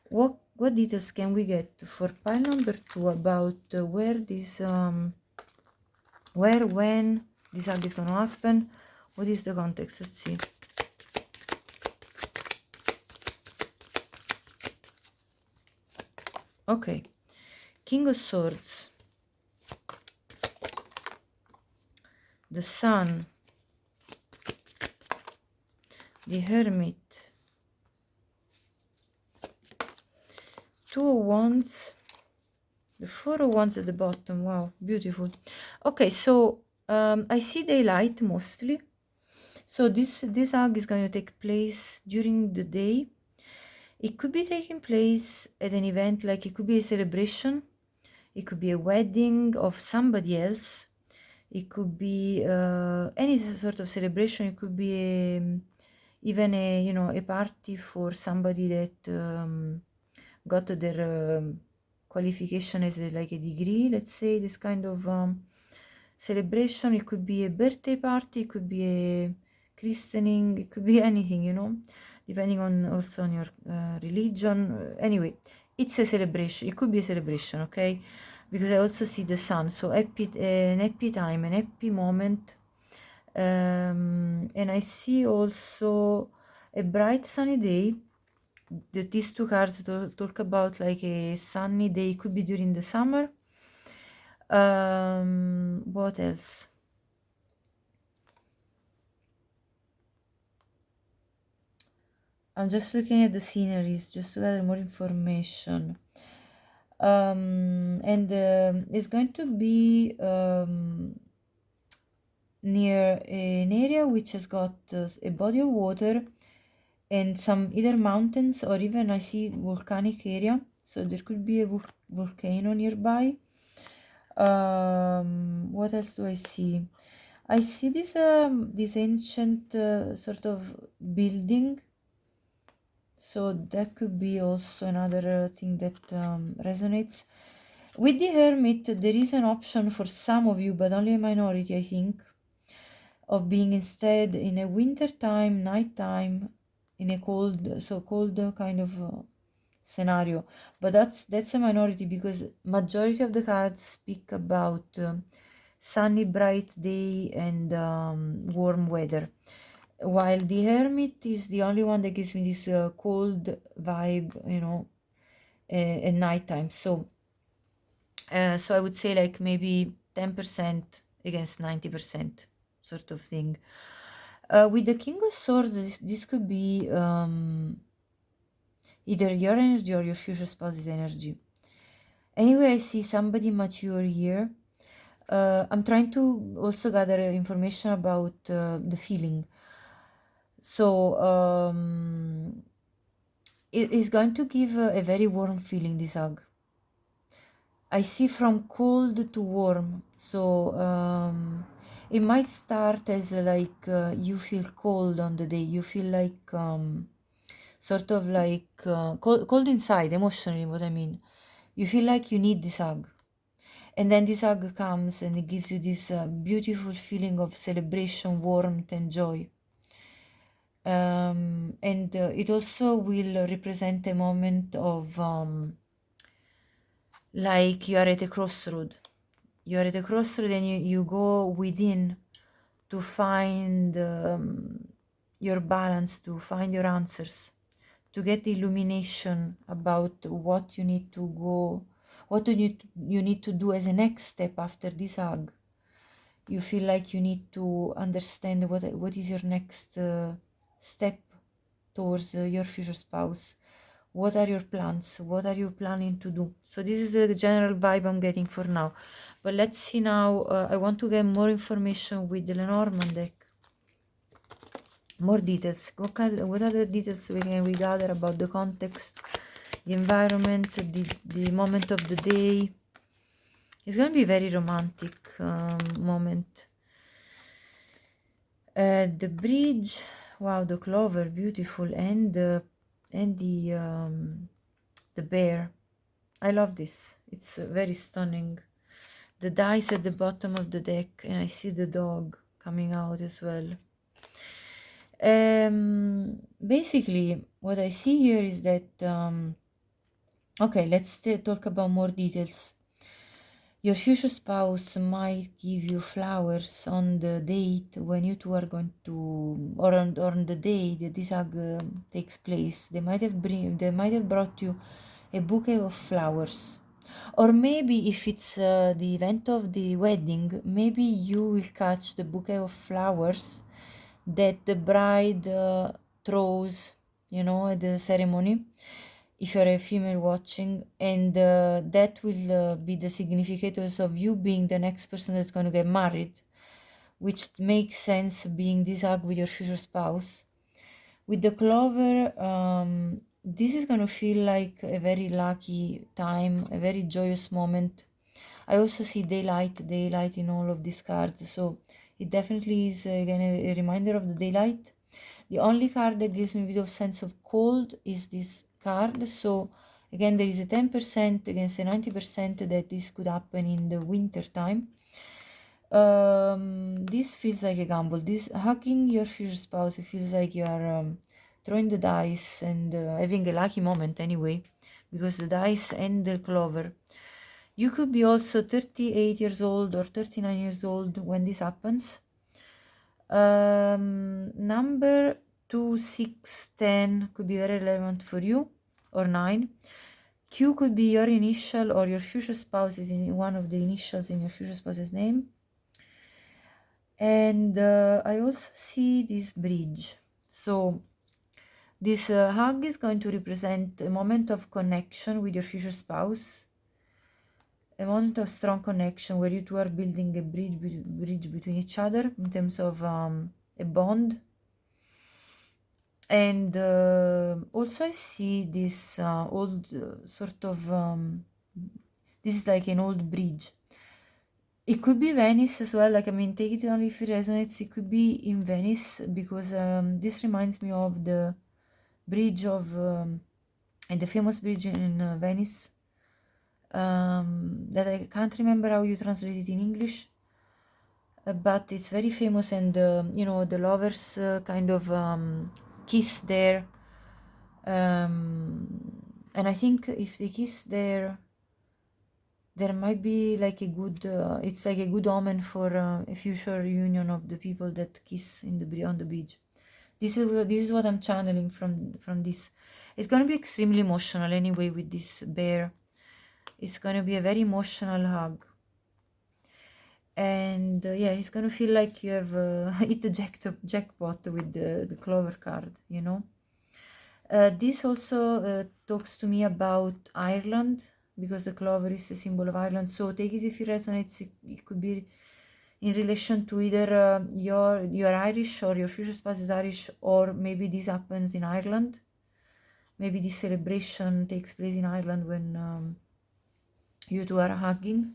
what details can we get for pile number 2 about where this, when this hug is going to happen? What is the context? Let's see. Okay, King of Swords, the Sun, the Hermit, Two of Wands, the Four of Wands at the bottom. Wow, beautiful. Okay, so I see daylight mostly. So this hug is going to take place during the day. It could be taking place at an event, like it could be a celebration. It could be a wedding of somebody else. It could be any sort of celebration. It could be even a party for somebody that got their qualification as like a degree. Let's say this kind of celebration. It could be a birthday party. It could be a christening. It could be anything, depending on also on your religion. Anyway, it's a celebration. It could be a celebration, okay? Because I also see the sun, so an happy time, an happy moment, and I see also a bright sunny day. These two cards talk about like a sunny day. It could be during the summer. What else? I'm just looking at the sceneries just to gather more information. And it's going to be near an area which has got a body of water and some either mountains or even I see volcanic area, so there could be a volcano nearby. What else do I see? I see this ancient sort of building, so that could be also another thing that resonates. With the Hermit, there is an option for some of you, but only a minority, I think, of being instead in a winter time, nighttime, in a cold kind of scenario. But that's a minority, because majority of the cards speak about sunny, bright day and warm weather, while the Hermit is the only one that gives me this cold vibe, at nighttime. So I would say like maybe 10% against 90% sort of thing. With the King of Swords, this could be either your energy or your future spouse's energy. Anyway, I see somebody mature here. I'm trying to also gather information about the feeling. So it is going to give a very warm feeling, this hug. I see from cold to warm. So it might start as like you feel cold on the day. You feel like sort of like cold inside, emotionally, what I mean. You feel like you need this hug. And then this hug comes and it gives you this beautiful feeling of celebration, warmth, and joy. And it also will represent a moment of like you are at a crossroad. You are at a crossroad and you go within to find your balance, to find your answers, to get illumination about what you need to go, what you need to do as a next step after this hug. You feel like you need to understand what is your next step towards your future spouse. What are your plans? What are you planning to do? So this is the general vibe I'm getting for now. But let's see now. I want to get more information with the Lenormand deck. More details. What other details can we gather about the context, the environment, the moment of the day? It's going to be a very romantic moment. The bridge, wow, the clover, beautiful, and the bear. I love this. It's very stunning. The dice at the bottom of the deck, and I see the dog coming out as well. Basically, what I see here is that okay, let's talk about more details. Your future spouse might give you flowers on the date when you two are going to, or on the day that this hug takes place. They might have brought you a bouquet of flowers, or maybe if it's the event of the wedding, maybe you will catch the bouquet of flowers that the bride throws, you know, at the ceremony, if you're a female watching, and that will be the significators of you being the next person that's going to get married, which makes sense being this hug with your future spouse. With the clover, this is going to feel like a very lucky time, a very joyous moment. I also see daylight in all of these cards, so it definitely is again a reminder of the daylight. The only card that gives me a bit of sense of cold is this card, so again there is a 10% against a 90% that this could happen in the winter time. This feels like a gamble. This hugging your future spouse, it feels like you are throwing the dice and having a lucky moment anyway, because the dice and the clover. You could be also 38 years old or 39 years old when this happens. Number 2, 6, 10 could be very relevant for you, or 9. Q could be your initial or your future spouse is in one of the initials in your future spouse's name. And I also see this bridge. So this hug is going to represent a moment of connection with your future spouse, a moment of strong connection where you two are building a bridge between each other in terms of a bond. And also I see this old sort of this is like an old bridge. It could be Venice as well, like, I mean, take it only if it resonates. It could be in Venice, because this reminds me of the bridge of and the famous bridge in Venice, that I can't remember how you translate it in English, but it's very famous, and you know, the lovers kind of kiss there, and I think if they kiss there might be like a good it's like a good omen for a future union of the people that kiss in the on the bridge. This is what I'm channeling from this. It's going to be extremely emotional anyway with this bear. It's going to be a very emotional hug, and yeah, it's going to feel like you have hit the jackpot with the clover card, you know. This also talks to me about Ireland, because the clover is a symbol of Ireland. So take it if it resonates. It could be in relation to either you're Irish, or your future spouse is Irish, or maybe this happens in Ireland. Maybe this celebration takes place in Ireland when you two are hugging.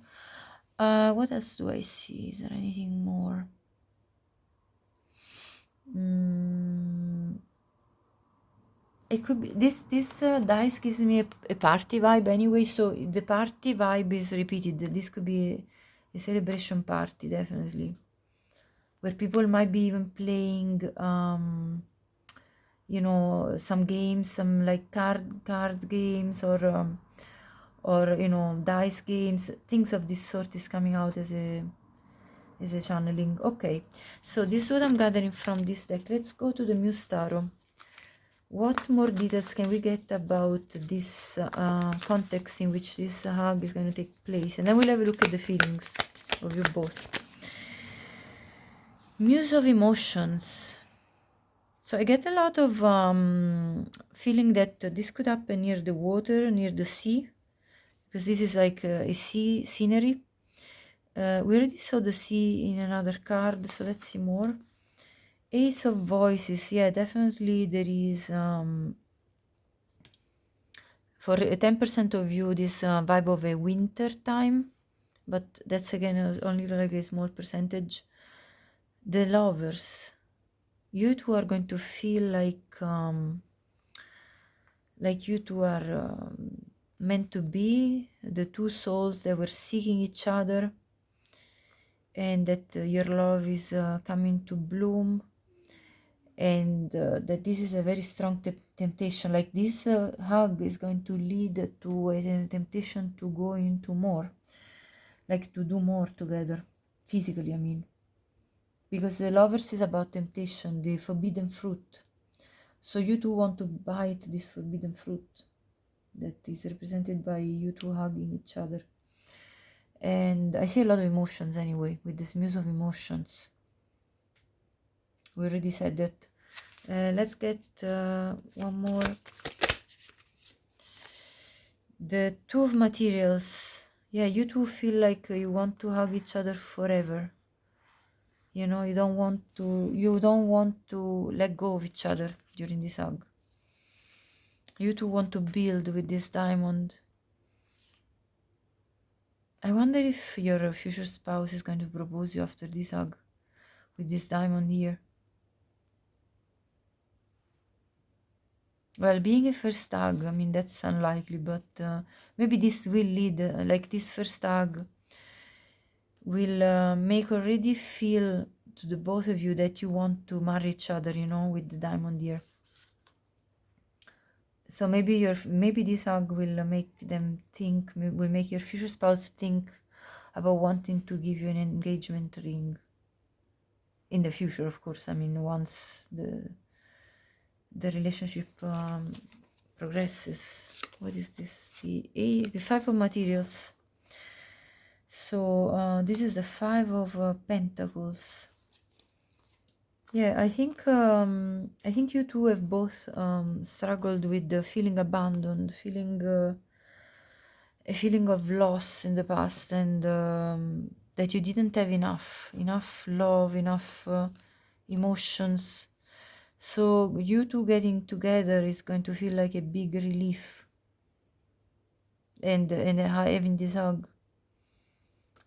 What else do I see? Is there anything more? It could be this dice gives me a party vibe anyway, so the party vibe is repeated. This could be a celebration party, definitely, where people might be even playing you know, some games, some like cards games, or you know, dice games. Things of this sort is coming out as a channeling. Okay, so this is what I'm gathering from this deck. Let's go to the Muse Tarot. What more details can we get about this context in which this hug is going to take place? And then we'll have a look at the feelings of you both. Muse of Emotions. So I get a lot of feeling that this could happen near the water, near the sea, because this is like a sea scenery. We already saw the sea in another card, so let's see more. Ace of Voices. Yeah, definitely there is... for 10% of you, this vibe of a winter time, but that's again only like a small percentage. The Lovers. you two are going to feel like you two are meant to be, the two souls that were seeking each other, and that your love is coming to bloom, and that this is a very strong temptation. Like this hug is going to lead to a temptation to go into more, like to do more together, physically, I mean. Because the lovers is about temptation, the forbidden fruit. So you two want to bite this forbidden fruit that is represented by you two hugging each other. And I see a lot of emotions anyway, with this muse of emotions. We already said that. Let's get one more. The two of materials. Yeah, you two feel like you want to hug each other forever. You know, you don't want to let go of each other during this hug. You two want to build with this diamond. I wonder if your future spouse is going to propose you after this hug with this diamond here. Well, being a first hug, I mean, that's unlikely, but maybe this will lead, like this first hug will make already feel to the both of you that you want to marry each other, you know, with the diamond here. So maybe this hug will make them think, will make your future spouse think about wanting to give you an engagement ring in the future, of course. I mean, once the relationship progresses. What is this? The Five of Materials. So this is the Five of Pentacles. Yeah, I think you two have both struggled with the feeling abandoned, a feeling of loss in the past, and that you didn't have enough love, enough emotions. So you two getting together is going to feel like a big relief, and having this hug.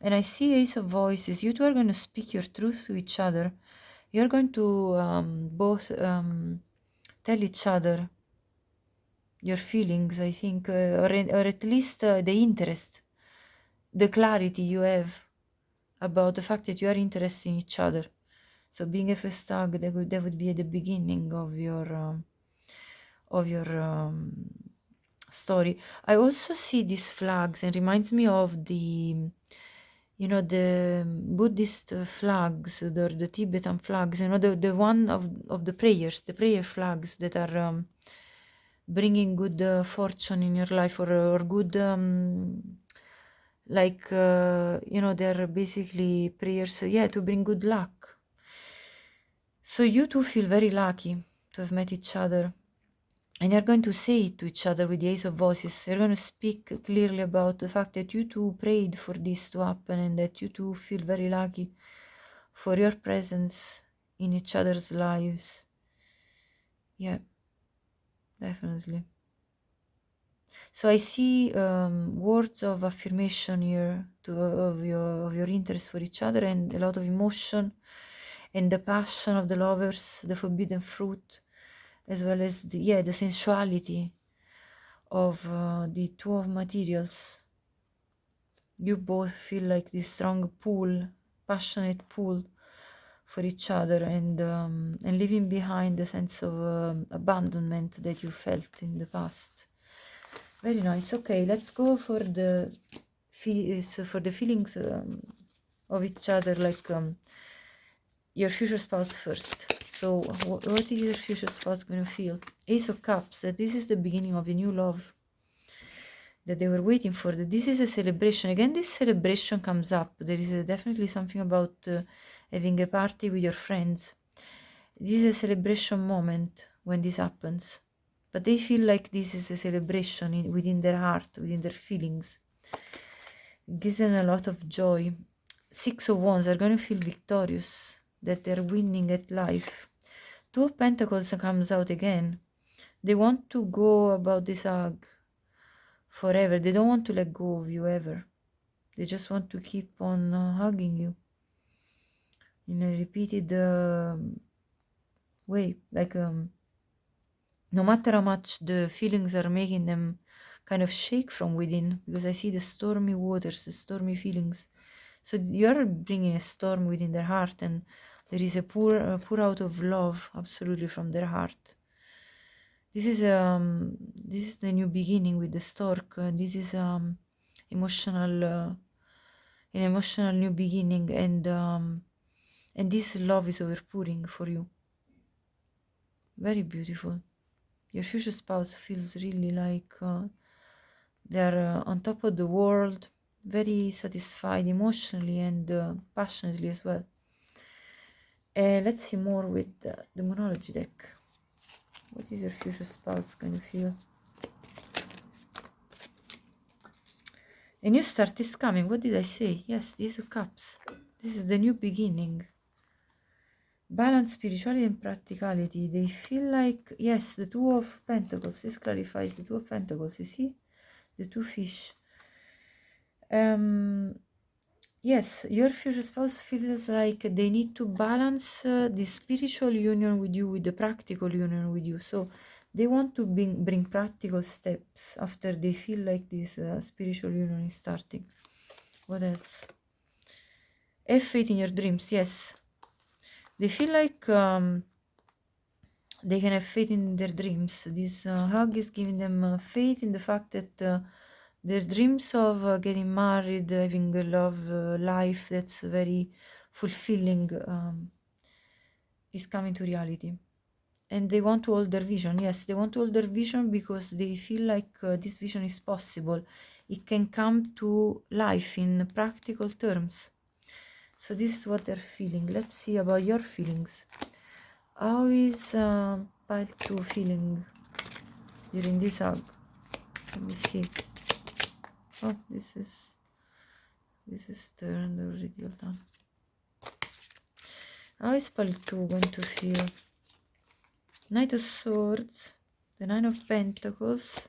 And I see Ace of Voices. You two are going to speak your truth to each other. You're going to both tell each other your feelings, I think, or at least the interest, the clarity you have about the fact that you are interested in each other. So being a first hug, that would be at the beginning of your story. I also see these flags, and reminds me of the Buddhist flags, the Tibetan flags, the one of the prayers, the prayer flags that are bringing good fortune in your life, or good, they're basically prayers, to bring good luck. So you two feel very lucky to have met each other. And you're going to say it to each other with the Ace of Voices. You're going to speak clearly about the fact that you two prayed for this to happen, and that you two feel very lucky for your presence in each other's lives. Yeah, definitely. So I see words of affirmation here of your interest for each other, and a lot of emotion, and the passion of the lovers, the forbidden fruit, as well as the sensuality of the Two of Materials. You both feel like this strong pull, passionate pull for each other, and leaving behind the sense of abandonment that you felt in the past. Very nice. Okay, let's go for the feelings of each other, like your future spouse first. So what is your future spouse going to feel? Ace of Cups, that this is the beginning of a new love that they were waiting for. That this is a celebration. Again, this celebration comes up. There is definitely something about having a party with your friends. This is a celebration moment when this happens. But they feel like this is a celebration within their heart, within their feelings. It gives them a lot of joy. Six of Wands are going to feel victorious, that they're winning at life. Two of Pentacles comes out again. They want to go about this hug forever. They don't want to let go of you ever. They just want to keep on hugging you in a repeated way. Like no matter how much the feelings are making them kind of shake from within, because I see the stormy waters, the stormy feelings. So you're bringing a storm within their heart, and there is a pour out of love, absolutely, from their heart. This is the new beginning with the stork. This is emotional, an emotional new beginning, and this love is overpouring for you. Very beautiful. Your future spouse feels really like they're on top of the world, very satisfied emotionally and passionately as well. Let's see more with the Monology deck. What is your future spouse going to feel? A new start is coming. What did I say? Yes, the Ace of Cups. This is the new beginning. Balance, spirituality and practicality. They feel like, yes, the Two of Pentacles. This clarifies the Two of Pentacles. You see? The two fish. Yes, your future spouse feels like they need to balance the spiritual union with you with the practical union with you. So they want to bring practical steps after they feel like this spiritual union is starting. What else? Have faith in your dreams. Yes, they feel like they can have faith in their dreams. This hug is giving them faith in the fact that their dreams of getting married, having a love life that's very fulfilling is coming to reality. And they want to hold their vision. Yes, they want to hold their vision because they feel like this vision is possible. It can come to life in practical terms. So this is what they're feeling. Let's see about your feelings. How is pile 2 feeling during this hug? Let me see. Oh, this is turned already. Hold on. How is pile 2 going to feel? Knight of Swords, the Nine of Pentacles,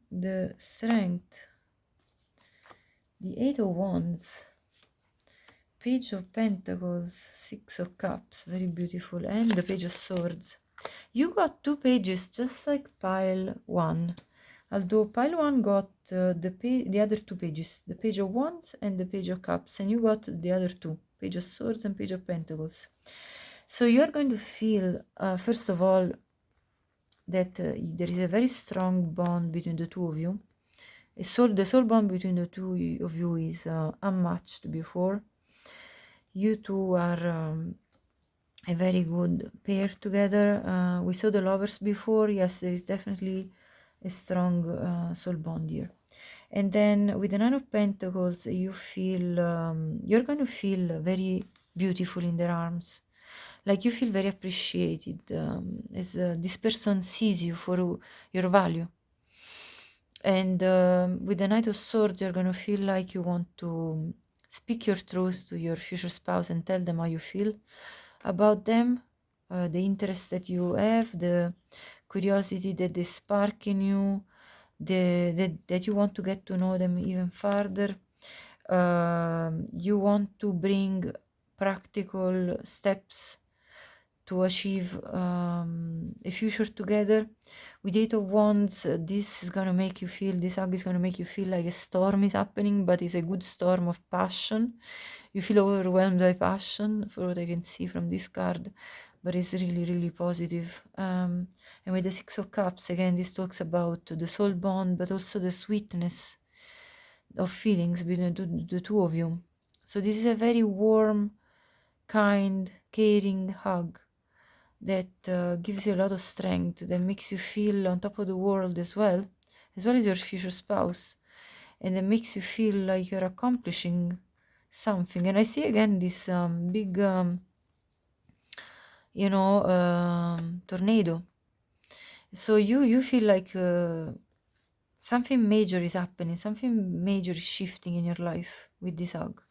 the Strength, the Eight of Wands, Page of Pentacles, Six of Cups, very beautiful, and the Page of Swords. You got 2 pages just like pile 1, although pile 1 got the other 2 pages, the Page of Wands and the Page of Cups, and you got the other 2, Page of Swords and Page of Pentacles. So you are going to feel, first of all, that there is a very strong bond between the two of you. The soul bond between the two of you is unmatched before. You two are a very good pair together. We saw the lovers before. Yes, there is definitely a strong soul bond here. And then with the Nine of Pentacles, you feel you're going to feel very beautiful in their arms. Like you feel very appreciated as this person sees you for your value. And with the Knight of Swords, you're going to feel like you want to speak your truth to your future spouse and tell them how you feel about them, the interest that you have, the curiosity that they spark in you, that you want to get to know them even further. You want to bring practical steps to achieve a future together. With Eight of Wands, this is gonna make you feel, this hug is gonna make you feel like a storm is happening, but it's a good storm of passion. You feel overwhelmed by passion, for what I can see from this card, but it's really, really positive. And with the Six of Cups, again, this talks about the soul bond, but also the sweetness of feelings between the two of you. So this is a very warm, kind, caring hug that gives you a lot of strength, that makes you feel on top of the world as well as your future spouse, and that makes you feel like you're accomplishing something. And I see again this big tornado. So you feel like something major is happening, something major is shifting in your life with this hug.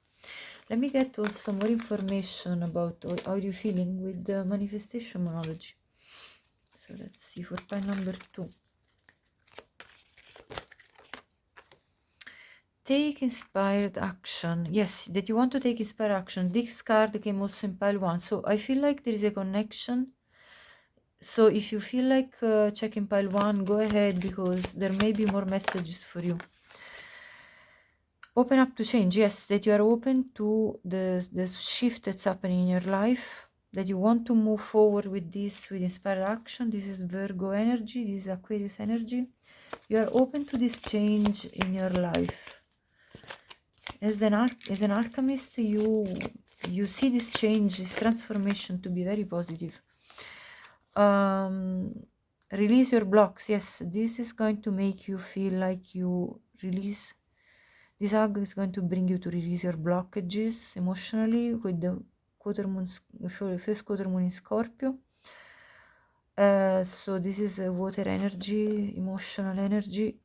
Let me get also more information about how you're feeling with the manifestation monology. So let's see for pile number 2. Take inspired action. Yes, that you want to take inspired action. This card came also in pile 1. So I feel like there is a connection. So if you feel like checking pile 1, go ahead, because there may be more messages for you. Open up to change. Yes, that you are open to the shift that's happening in your life, that you want to move forward with this, with inspired action. This is Virgo energy, this is Aquarius energy. You are open to this change in your life. As an alchemist, you see this change, this transformation to be very positive. Release your blocks. Yes, this is going to make you feel like you release. This hug is going to bring you to release your blockages emotionally with the first quarter moon in Scorpio. So this is water energy, emotional energy.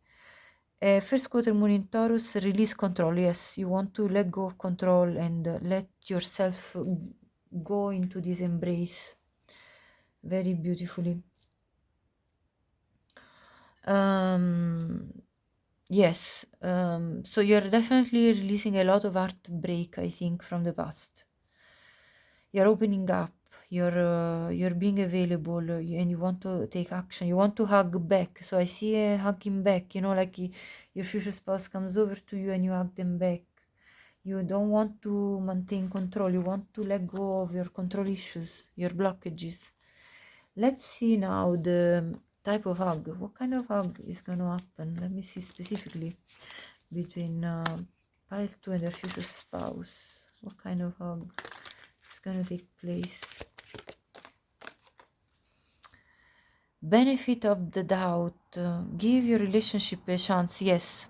First quarter moon in Taurus, release control. Yes, you want to let go of control and let yourself go into this embrace very beautifully. Yes, so you're definitely releasing a lot of heartbreak, I think, from the past. You're opening up, you're being available, and you want to take action. You want to hug back. So I see a hugging back, you know, like your future spouse comes over to you and you hug them back. You don't want to maintain control. You want to let go of your control issues, your blockages. Let's see now the type of hug. What kind of hug is going to happen? Let me see specifically between pile 2 and their future spouse. What kind of hug is going to take place? Benefit of the doubt. Give your relationship a chance. Yes,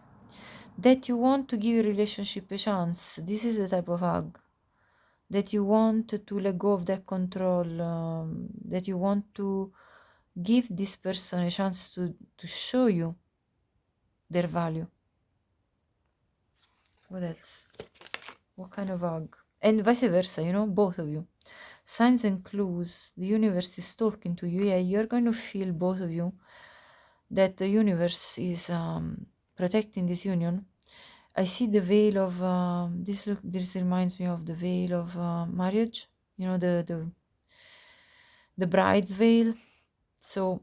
that you want to give your relationship a chance. This is the type of hug. That you want to let go of that control. That you want to give this person a chance to show you their value. What else? What kind of hug? And vice versa, you know, both of you. Signs and clues. The universe is talking to you. Yeah, you're going to feel, both of you, that the universe is protecting this union. I see the veil of this reminds me of the veil of marriage, you know, the bride's veil. So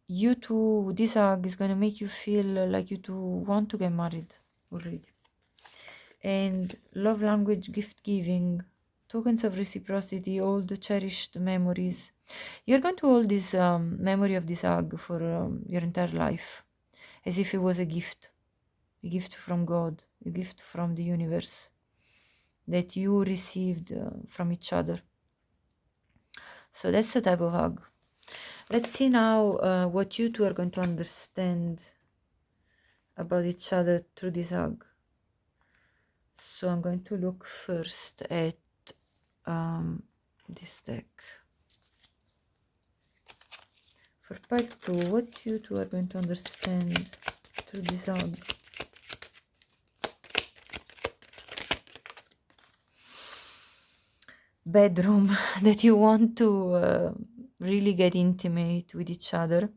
you two, this hug is going to make you feel like you two want to get married already. And love language, gift giving, tokens of reciprocity, all the cherished memories. You're going to hold this memory of this hug for your entire life, as if it was a gift from God, a gift from the universe that you received from each other. So that's the type of hug. Let's see now what you two are going to understand about each other through this hug. So I'm going to look first at this deck. For pile 2, what you two are going to understand through this hug. Bedroom, that you want to really get intimate with each other,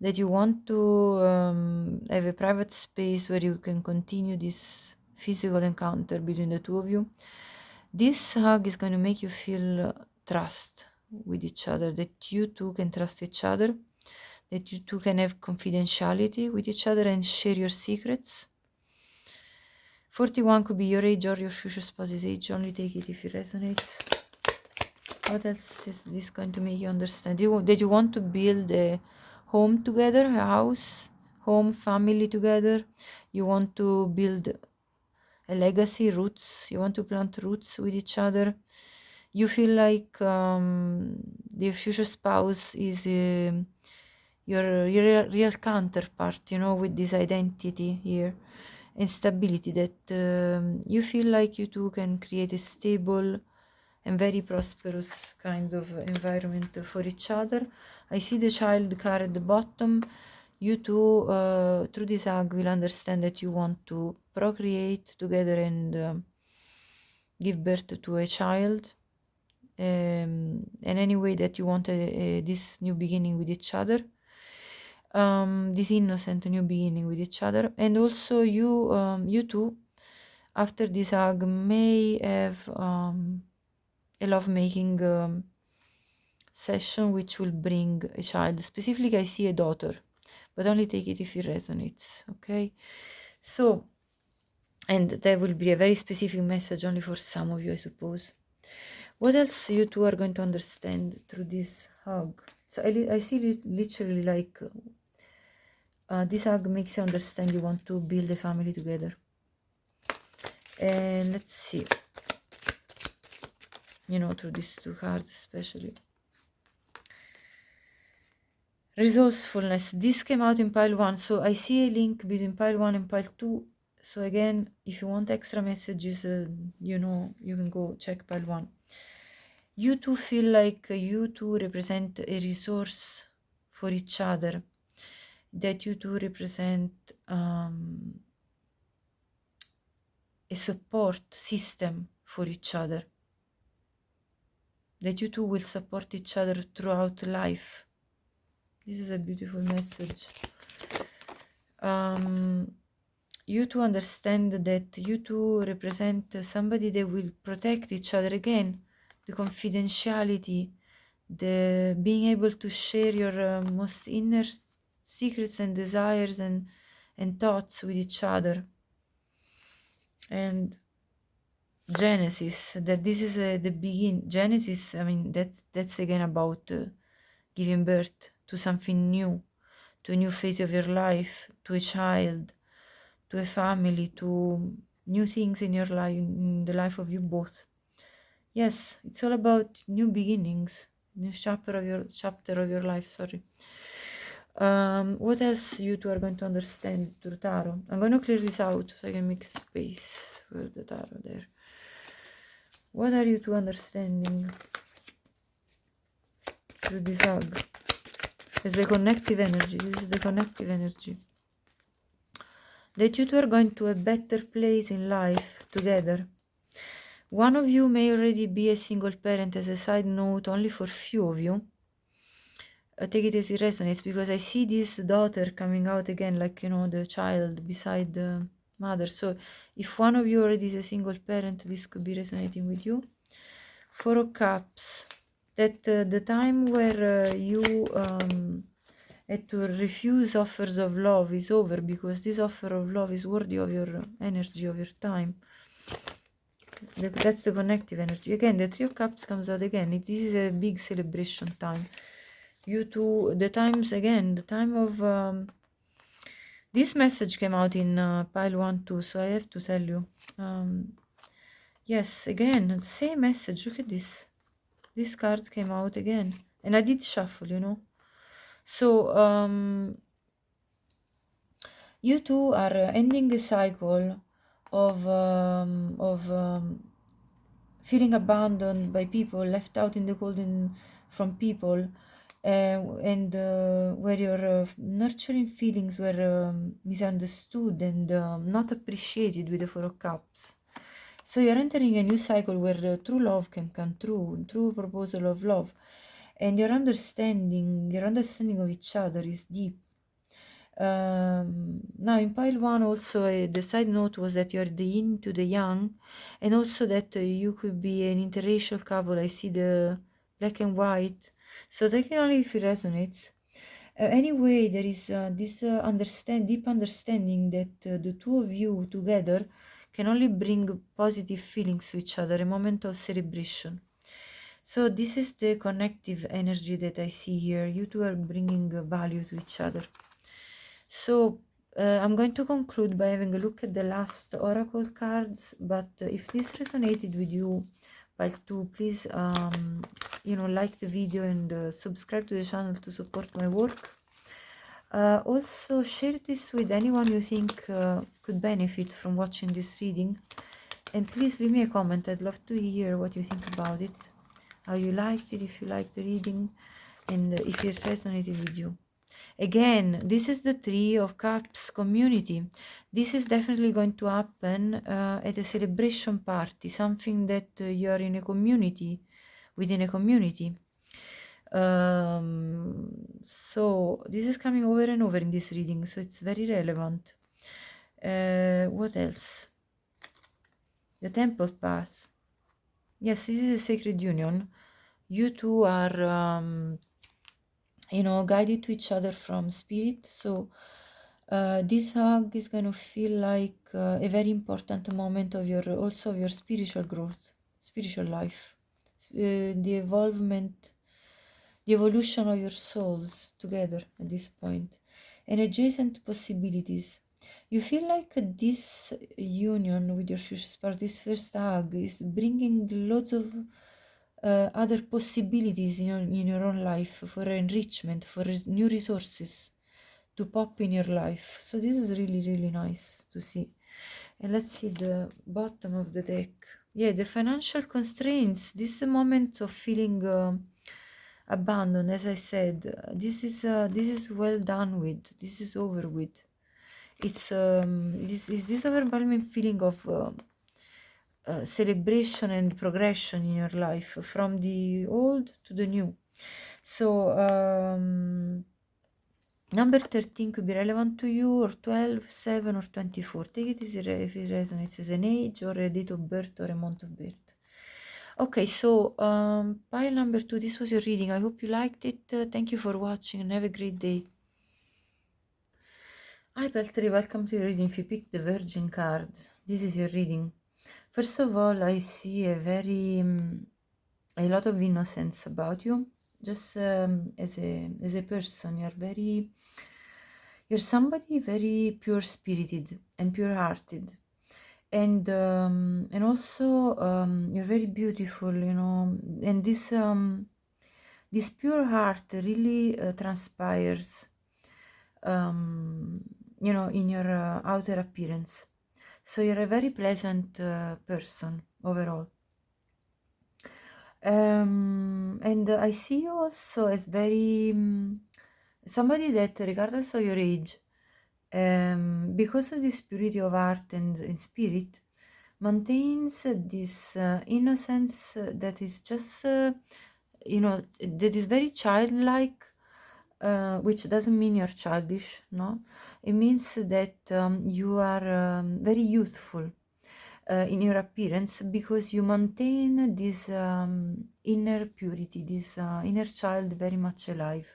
that you want to have a private space where you can continue this physical encounter between the two of you. This hug is going to make you feel trust with each other, that you two can trust each other, that you two can have confidentiality with each other and share your secrets. 41 could be your age or your future spouse's age. Only take it if it resonates. What else is this going to make you understand? That you want to build a home together, a house, home, family together. You want to build a legacy, roots. You want to plant roots with each other. You feel like the future spouse is your real counterpart, you know, with this identity here and stability, that you feel like you two can create a stable and very prosperous kind of environment for each other. I see the child card at the bottom. You two, through this hug, will understand that you want to procreate together and give birth to a child. And any way that you want this new beginning with each other. this innocent new beginning with each other. And also you two, after this hug, may have a lovemaking session which will bring a child. Specifically, I see a daughter, but only take it if it resonates, okay? So, and there will be a very specific message only for some of you, I suppose. What else you two are going to understand through this hug? So I see it literally like this hug makes you understand you want to build a family together. And let's see, you know, through these two cards especially. Resourcefulness. This came out in pile 1, so I see a link between pile 1 and pile 2. So again, if you want extra messages, you know, you can go check pile 1. You two feel like you two represent a resource for each other, that you two represent a support system for each other, that you two will support each other throughout life. This is a beautiful message. You two understand that you two represent somebody that will protect each other. Again, the confidentiality, the being able to share your most inner secrets and desires and thoughts with each other. And Genesis, that this is the begin. Genesis, I mean, that's again about giving birth to something new, to a new phase of your life, to a child, to a family, to new things in your life, in the life of you both. Yes, it's all about new beginnings, new chapter of your life. Sorry. What else you two are going to understand through tarot? I'm going to clear this out so I can make space for the tarot there. What are you two understanding through this hug? It's the connective energy. This is the connective energy. That you two are going to a better place in life together. One of you may already be a single parent, as a side note, only for few of you. Take it as it resonates, because I see this daughter coming out again, like, you know, the child beside the mother. So if one of you already is a single parent, this could be resonating with you. Four of Cups. That the time where you had to refuse offers of love is over, because this offer of love is worthy of your energy, of your time. That's the connective energy. Again, the Three of Cups comes out again. This is a big celebration time. You two, the times again, the time of this message came out in pile 1 too, so I have to tell you. Yes, again, the same message. Look at this. These cards came out again, and I did shuffle, you know. So you two are ending a cycle of feeling abandoned by people, left out in the cold from people, and where your nurturing feelings were misunderstood and not appreciated with the Four of Cups. So you're entering a new cycle where true love can come true, true proposal of love, and your understanding of each other is deep. Now in pile 1 also the side note was that you're the yin to the yang, and also that you could be an interracial couple. I see the black and white, so take it only if it resonates. Anyway, there is this deep understanding that the two of you together can only bring positive feelings to each other, a moment of celebration. So this is the connective energy that I see here. You two are bringing value to each other. So I'm going to conclude by having a look at the last oracle cards, but if this resonated with you, pile 2, please you know, like the video and subscribe to the channel to support my work. Also share this with anyone you think could benefit from watching this reading, and please leave me a comment. I'd love to hear what you think about it, how you liked it, if you liked the reading, and if it resonated with you. Again, this is the Three of Cups community. This is definitely going to happen at a celebration party, something that you're in a community, within a community. So this is coming over and over in this reading, so it's very relevant. What else? The Temple Path. Yes, this is a sacred union. You two are, guided to each other from spirit. So this hug is going to feel like a very important moment of your spiritual growth, spiritual life, the evolution of your souls together at this point, and adjacent possibilities. You feel like this union with your future spouse, this first hug, is bringing lots of other possibilities in your own life for enrichment, for new resources to pop in your life. So this is really, really nice to see. And let's see the bottom of the deck. Yeah, the financial constraints. This is a moment of feeling abandoned. As I said, this is well done with. This is over with. It's this overwhelming feeling of celebration and progression in your life from the old to the new. So number 13 could be relevant to you, or 12, 7, or 24. Take it as if it resonates as an age or a date of birth or a month of birth. Okay, so pile number 2, this was your reading. I hope you liked it. Thank you for watching and have a great day. Hi Peltri, welcome to your reading. If you picked the Virgin card, this is your reading. First of all, I see a lot of innocence about you. Just as a person, you're somebody very pure spirited and pure hearted, and also you're very beautiful, and this pure heart really transpires, in your outer appearance. So you're a very pleasant person overall. And I see you also as very somebody that, regardless of your age, because of this purity of heart and spirit, maintains this innocence that is just, that is very childlike, which doesn't mean you're childish, no? It means that you are very youthful in your appearance, because you maintain this inner purity, this inner child very much alive.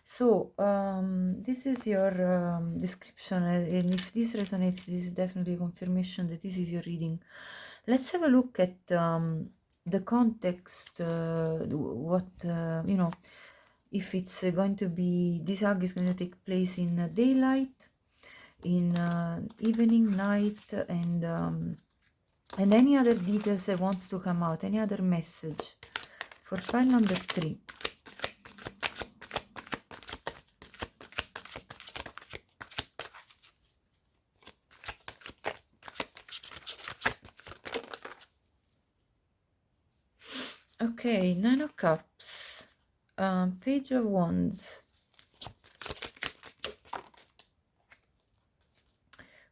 So this is your description, and if this resonates, this is definitely confirmation that this is your reading. Let's have a look at the context, what if it's going to be, this hug is going to take place in daylight, in evening, night, and any other details that wants to come out, any other message for pile number 3. Okay, 9 of Cups, Page of Wands,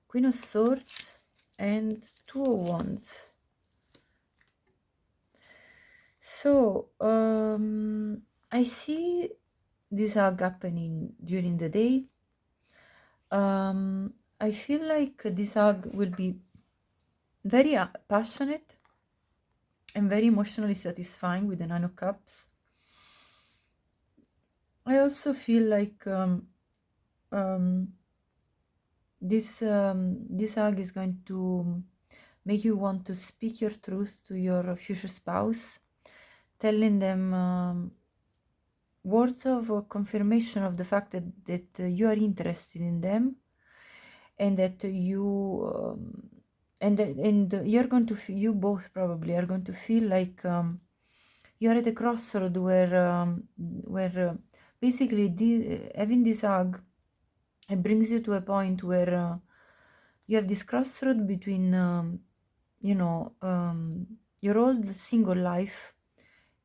Queen of Swords, and 2 of Wands. So I see this hug happening during the day. I feel like this hug will be very passionate and very emotionally satisfying with the 9 of Cups. I also feel like this hug is going to make you want to speak your truth to your future spouse, telling them words of confirmation of the fact that you are interested in them, and that you and you're going to you both probably are going to feel like you're at a crossroad where basically having this hug, it brings you to a point where you have this crossroad between your old single life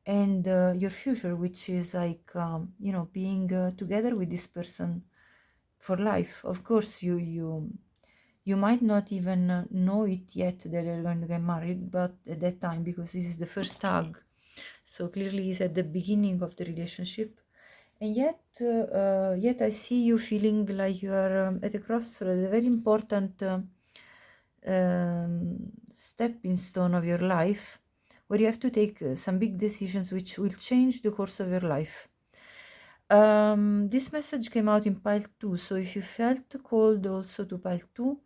and your future, which is like being together with this person for life. Of course, you might not even know it yet that you're going to get married, but at that time, because this is the first hug, So clearly is at the beginning of the relationship, and yet I see you feeling like you are at a crossroad, a very important stepping stone of your life, where you have to take some big decisions which will change the course of your life. This message came out in pile 2, so if you felt called also to pile 2,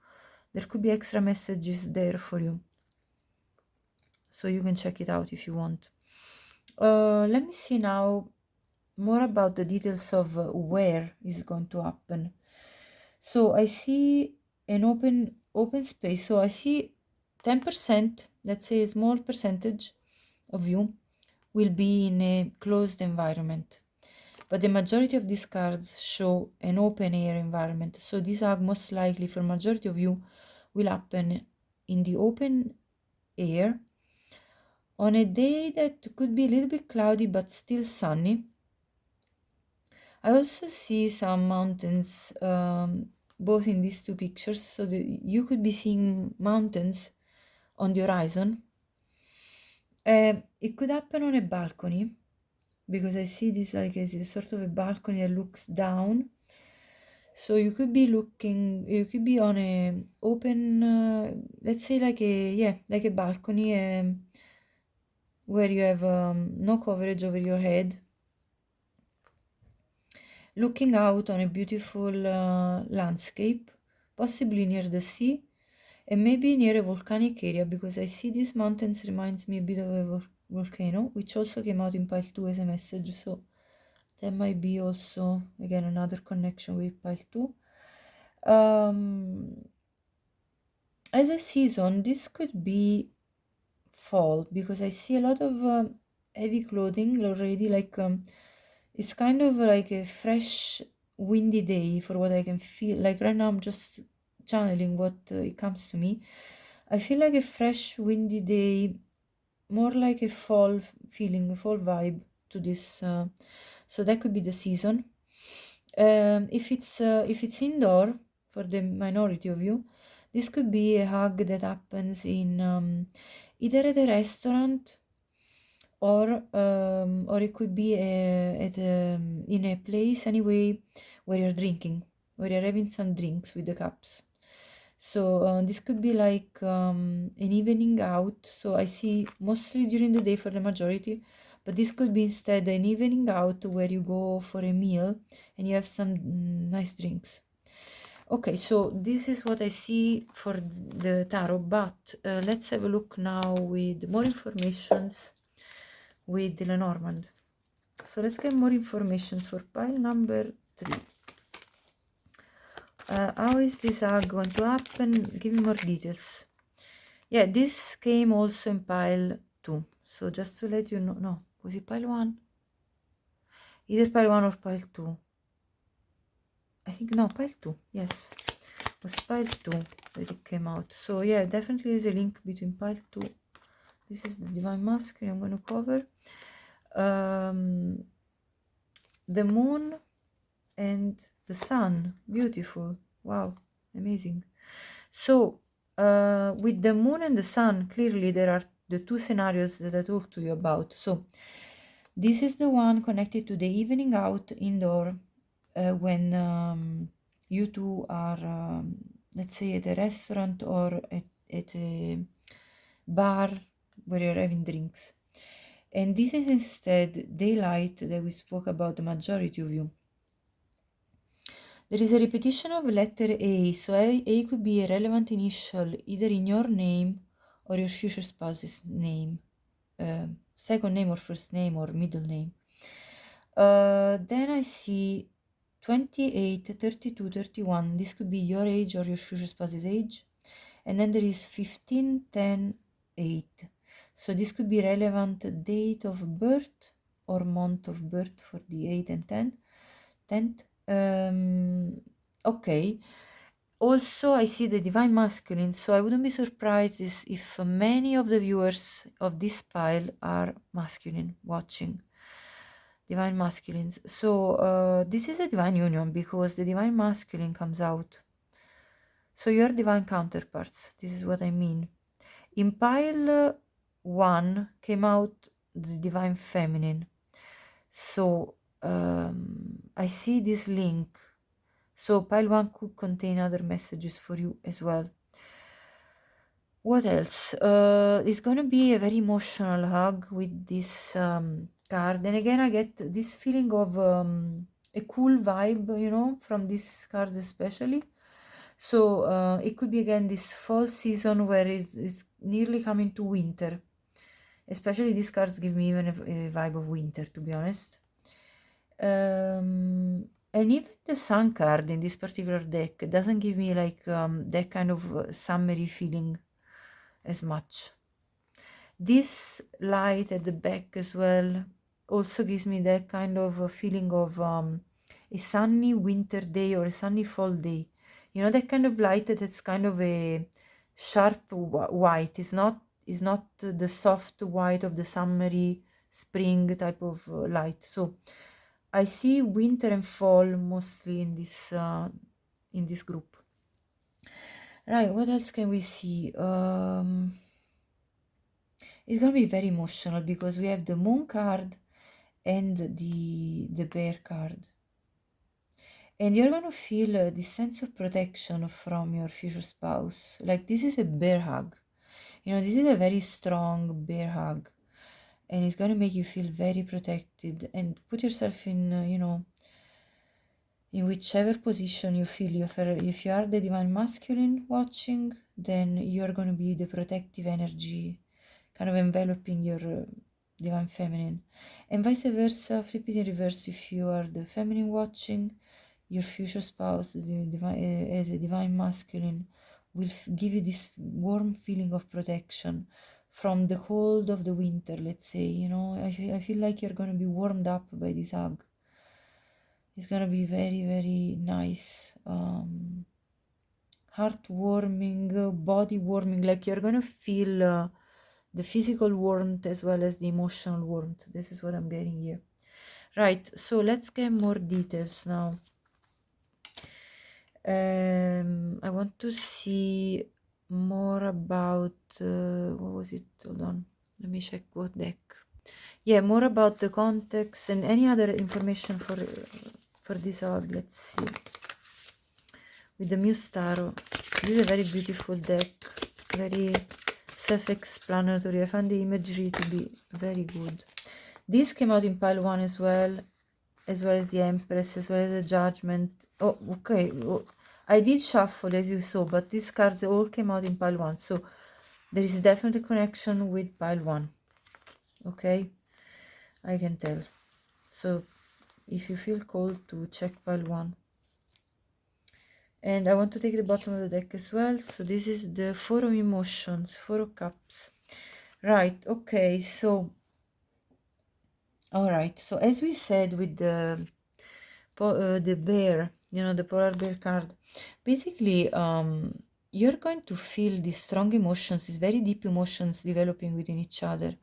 there could be extra messages there for you. So you can check it out if you want. Let me see now more about the details of where is going to happen. So I see an open space. So I see 10%, let's say a small percentage of you will be in a closed environment. But the majority of these cards show an open air environment. So this hug most likely for majority of you will happen in the open air on a day that could be a little bit cloudy but still sunny. I also see some mountains both in these two pictures, so you could be seeing mountains on the horizon. It could happen on a balcony, because I see this like as a sort of a balcony that looks down. So you could be on a open, let's say like a balcony where you have no coverage over your head, looking out on a beautiful landscape, possibly near the sea, and maybe near a volcanic area, because I see these mountains reminds me a bit of a volcano, which also came out in pile 2 as a message, so that might be also, again, another connection with pile 2. As a season, this could be fall, because I see a lot of heavy clothing already, like it's kind of like a fresh windy day for what I can feel. Like right now I'm just channeling what it comes to me. I feel like a fresh windy day, more like a fall feeling, a fall vibe to this, so that could be the season. If it's indoor, for the minority of you, this could be a hug that happens in either at a restaurant, or it could be in a place anyway where you're drinking, where you're having some drinks with the cups. So this could be like an evening out. So I see mostly during the day for the majority, but this could be instead an evening out where you go for a meal and you have some nice drinks. Okay, so this is what I see for the tarot, but let's have a look now with more informations with Lenormand. So let's get more information for pile number 3. How is this going to happen? Give me more details. Yeah, this came also in pile 2. So just to let you know, no, was it pile 1? Either pile 1 or pile 2. I think, no, pile 2, yes. It was pile 2 that it came out. So yeah, definitely is a link between pile 2. This is the Divine Masculine I'm going to cover. The moon and the sun, beautiful. Wow, amazing. So with the moon and the sun, clearly there are the two scenarios that I talked to you about. So this is the one connected to the evening out indoor, when you two are let's say at a restaurant or at a bar where you're having drinks. And this is instead daylight that we spoke about, the majority of you. There is a repetition of letter A, so A could be a relevant initial either in your name or your future spouse's name, second name or first name or middle name. Then I see 28, 32, 31. This could be your age or your future spouse's age. And then there is 15, 10, 8. So this could be relevant date of birth or month of birth for the 8 and 10. 10th. Okay. Also, I see the Divine Masculine, so I wouldn't be surprised if many of the viewers of this pile are masculine watching. Divine Masculines. So this is a divine union because the Divine Masculine comes out. So your divine counterparts, this is what I mean. In pile 1 came out the divine feminine. So I see this link. So pile 1 could contain other messages for you as well. What else? It's going to be a very emotional hug with this card. And again, I get this feeling of a cool vibe, you know, from these cards especially. So it could be again this fall season where it's nearly coming to winter. Especially these cards give me even a vibe of winter, to be honest. And even the sun card in this particular deck doesn't give me like that kind of summery feeling as much. This light at the back as well also gives me that kind of a feeling of a sunny winter day or a sunny fall day. You know, that kind of light that's kind of a sharp white. It's not the soft white of the summery spring type of light. So I see winter and fall mostly in this group. Right, what else can we see? It's gonna be very emotional because we have the moon card and the bear card. And you're gonna feel this sense of protection from your future spouse. Like this is a bear hug. You know, this is a very strong bear hug. And it's gonna make you feel very protected and put yourself in, in whichever position you feel. If you are the divine masculine watching, then you're going to be the protective energy kind of enveloping your divine feminine, and vice versa. Flip it in reverse. If you are the feminine watching, your future spouse as a divine masculine will give you this warm feeling of protection from the cold of the winter, let's say. You know, I feel like you're going to be warmed up by this hug. It's gonna be very, very nice, heartwarming, body warming. Like you're gonna feel the physical warmth as well as the emotional warmth. This is what I'm getting here. Right, so let's get more details now. I want to see more about what was it? Hold on, let me check what deck. Yeah, more about the context and any other information for this hug. Let's see. With the Muse Tarot. This is a very beautiful deck, very self-explanatory. I find the imagery to be very good. This came out in pile 1 as well as the Empress, as well as the Judgment. Oh, okay. Oh, I did shuffle, as you saw, but these cards all came out in pile 1. So there is definitely a connection with pile 1. Okay? I can tell. So if you feel called to check pile 1. And I want to take the bottom of the deck as well. So this is the Four of Emotions, Four of Cups. Right, okay, so alright, so as we said with the bear, you know, the polar bear card, basically you're going to feel these strong emotions, these very deep emotions developing within each other.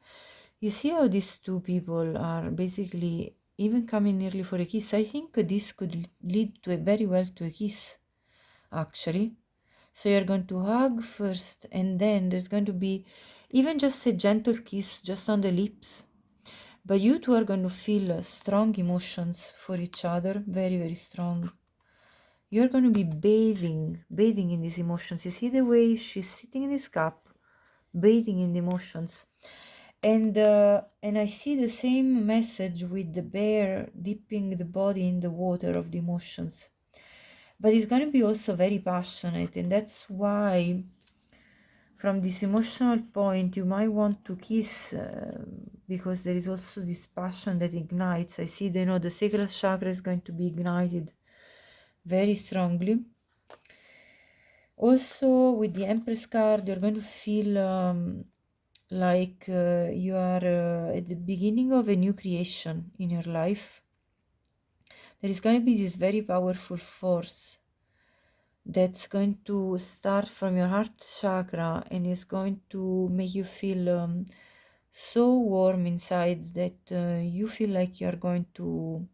You see how these two people are basically even coming nearly for a kiss. I think this could lead to very well to a kiss, actually. So you're going to hug first, and then there's going to be even just a gentle kiss just on the lips. But you two are going to feel strong emotions for each other, very, very strong. You're going to be bathing in these emotions. You see the way she's sitting in this cup, bathing in the emotions. And I see the same message with the bear dipping the body in the water of the emotions. But it's going to be also very passionate, and that's why from this emotional point you might want to kiss, because there is also this passion that ignites. I see that, you know, the sacral chakra is going to be ignited very strongly. Also with the Empress card, you're going to feel like you are at the beginning of a new creation in your life. There is going to be this very powerful force that's going to start from your heart chakra and is going to make you feel so warm inside that you feel like you're going to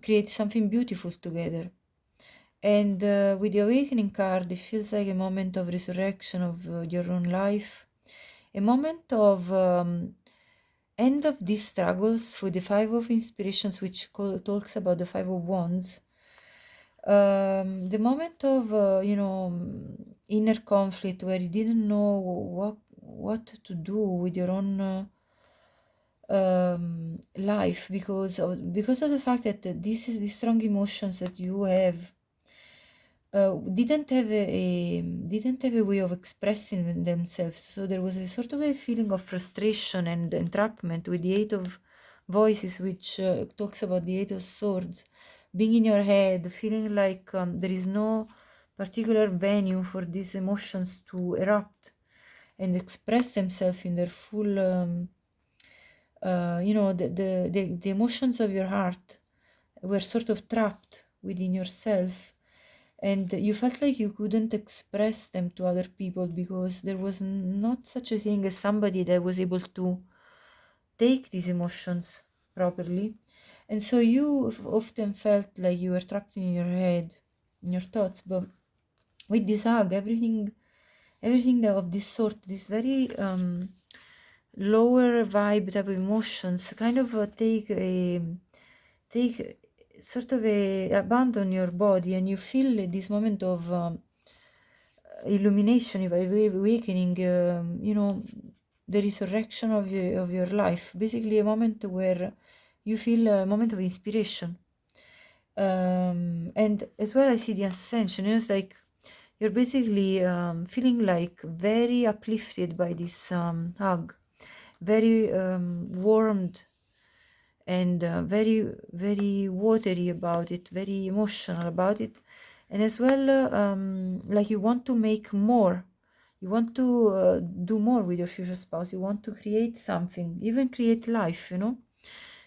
create something beautiful together. And with the awakening card, it feels like a moment of resurrection of your own life, a moment of end of these struggles for the Five of Inspirations, which talks about the Five of Wands, the moment of inner conflict where you didn't know what to do with your own life, because of the fact that these strong emotions that you have didn't have a way of expressing themselves. So there was a sort of a feeling of frustration and entrapment with the Eight of Voices, which talks about the Eight of Swords, being in your head, feeling like there is no particular venue for these emotions to erupt and express themselves in their full, the emotions of your heart were sort of trapped within yourself, and you felt like you couldn't express them to other people because there was not such a thing as somebody that was able to take these emotions properly. And so you often felt like you were trapped in your head, in your thoughts. But with this hug, everything of this sort, this very lower vibe type of emotions kind of take sort of a abandon your body, and you feel this moment of illumination, awakening, the resurrection of your life, basically a moment where you feel a moment of inspiration. And as well, I see the ascension. It's like you're basically feeling like very uplifted by this hug, very warmed, and very, very watery about it, very emotional about it. And as well, like you want to make more, you want to do more with your future spouse, you want to create something, even create life,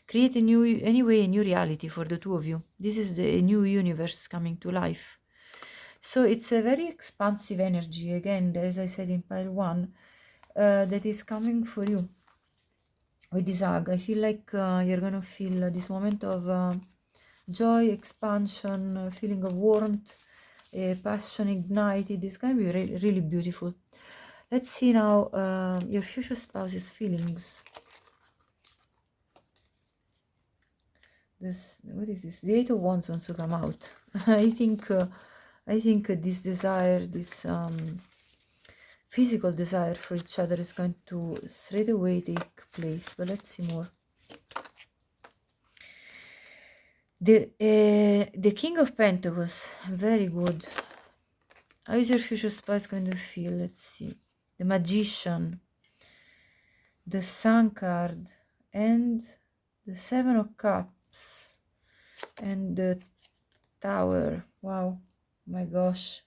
create a new, anyway, a new reality for the two of you. This is the new universe coming to life. So it's a very expansive energy, again, as I said in pile one, that is coming for you with this hug. I feel like you're gonna feel this moment of joy, expansion, feeling of warmth, passion ignited. It's gonna be really beautiful. Let's see now your future spouse's feelings. What is this? The Eight of Wands wants to come out. I think this desire, this physical desire for each other is going to straight away take place. But let's see more. The King of Pentacles, very good. How is your future spouse going to feel? Let's see. The Magician, the Sun card, and the Seven of Cups, and the Tower. Wow, my gosh.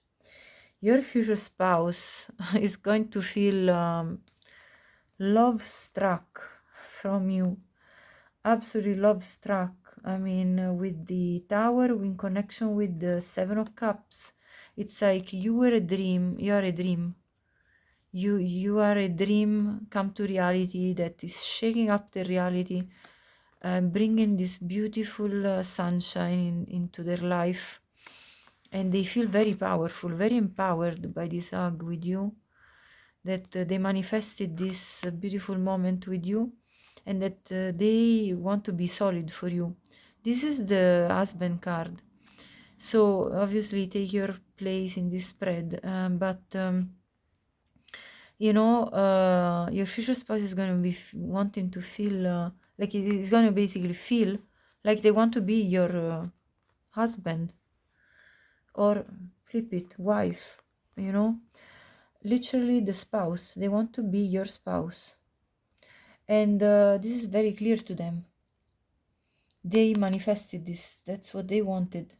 Your future spouse is going to feel love struck from you. Absolutely love struck. I mean, with the Tower, in connection with the Seven of Cups, it's like you were a dream. You are a dream. You are a dream come to reality that is shaking up the reality, bringing this beautiful sunshine into their life, and they feel very powerful, very empowered by this hug with you, that they manifested this beautiful moment with you, and that they want to be solid for you. This is the husband card, so obviously take your place in this spread, but your future spouse is going to be wanting to feel like it is going to basically feel like they want to be your husband, or flip it, wife, literally the spouse. They want to be your spouse, and this is very clear to them. They manifested this. That's what they wanted,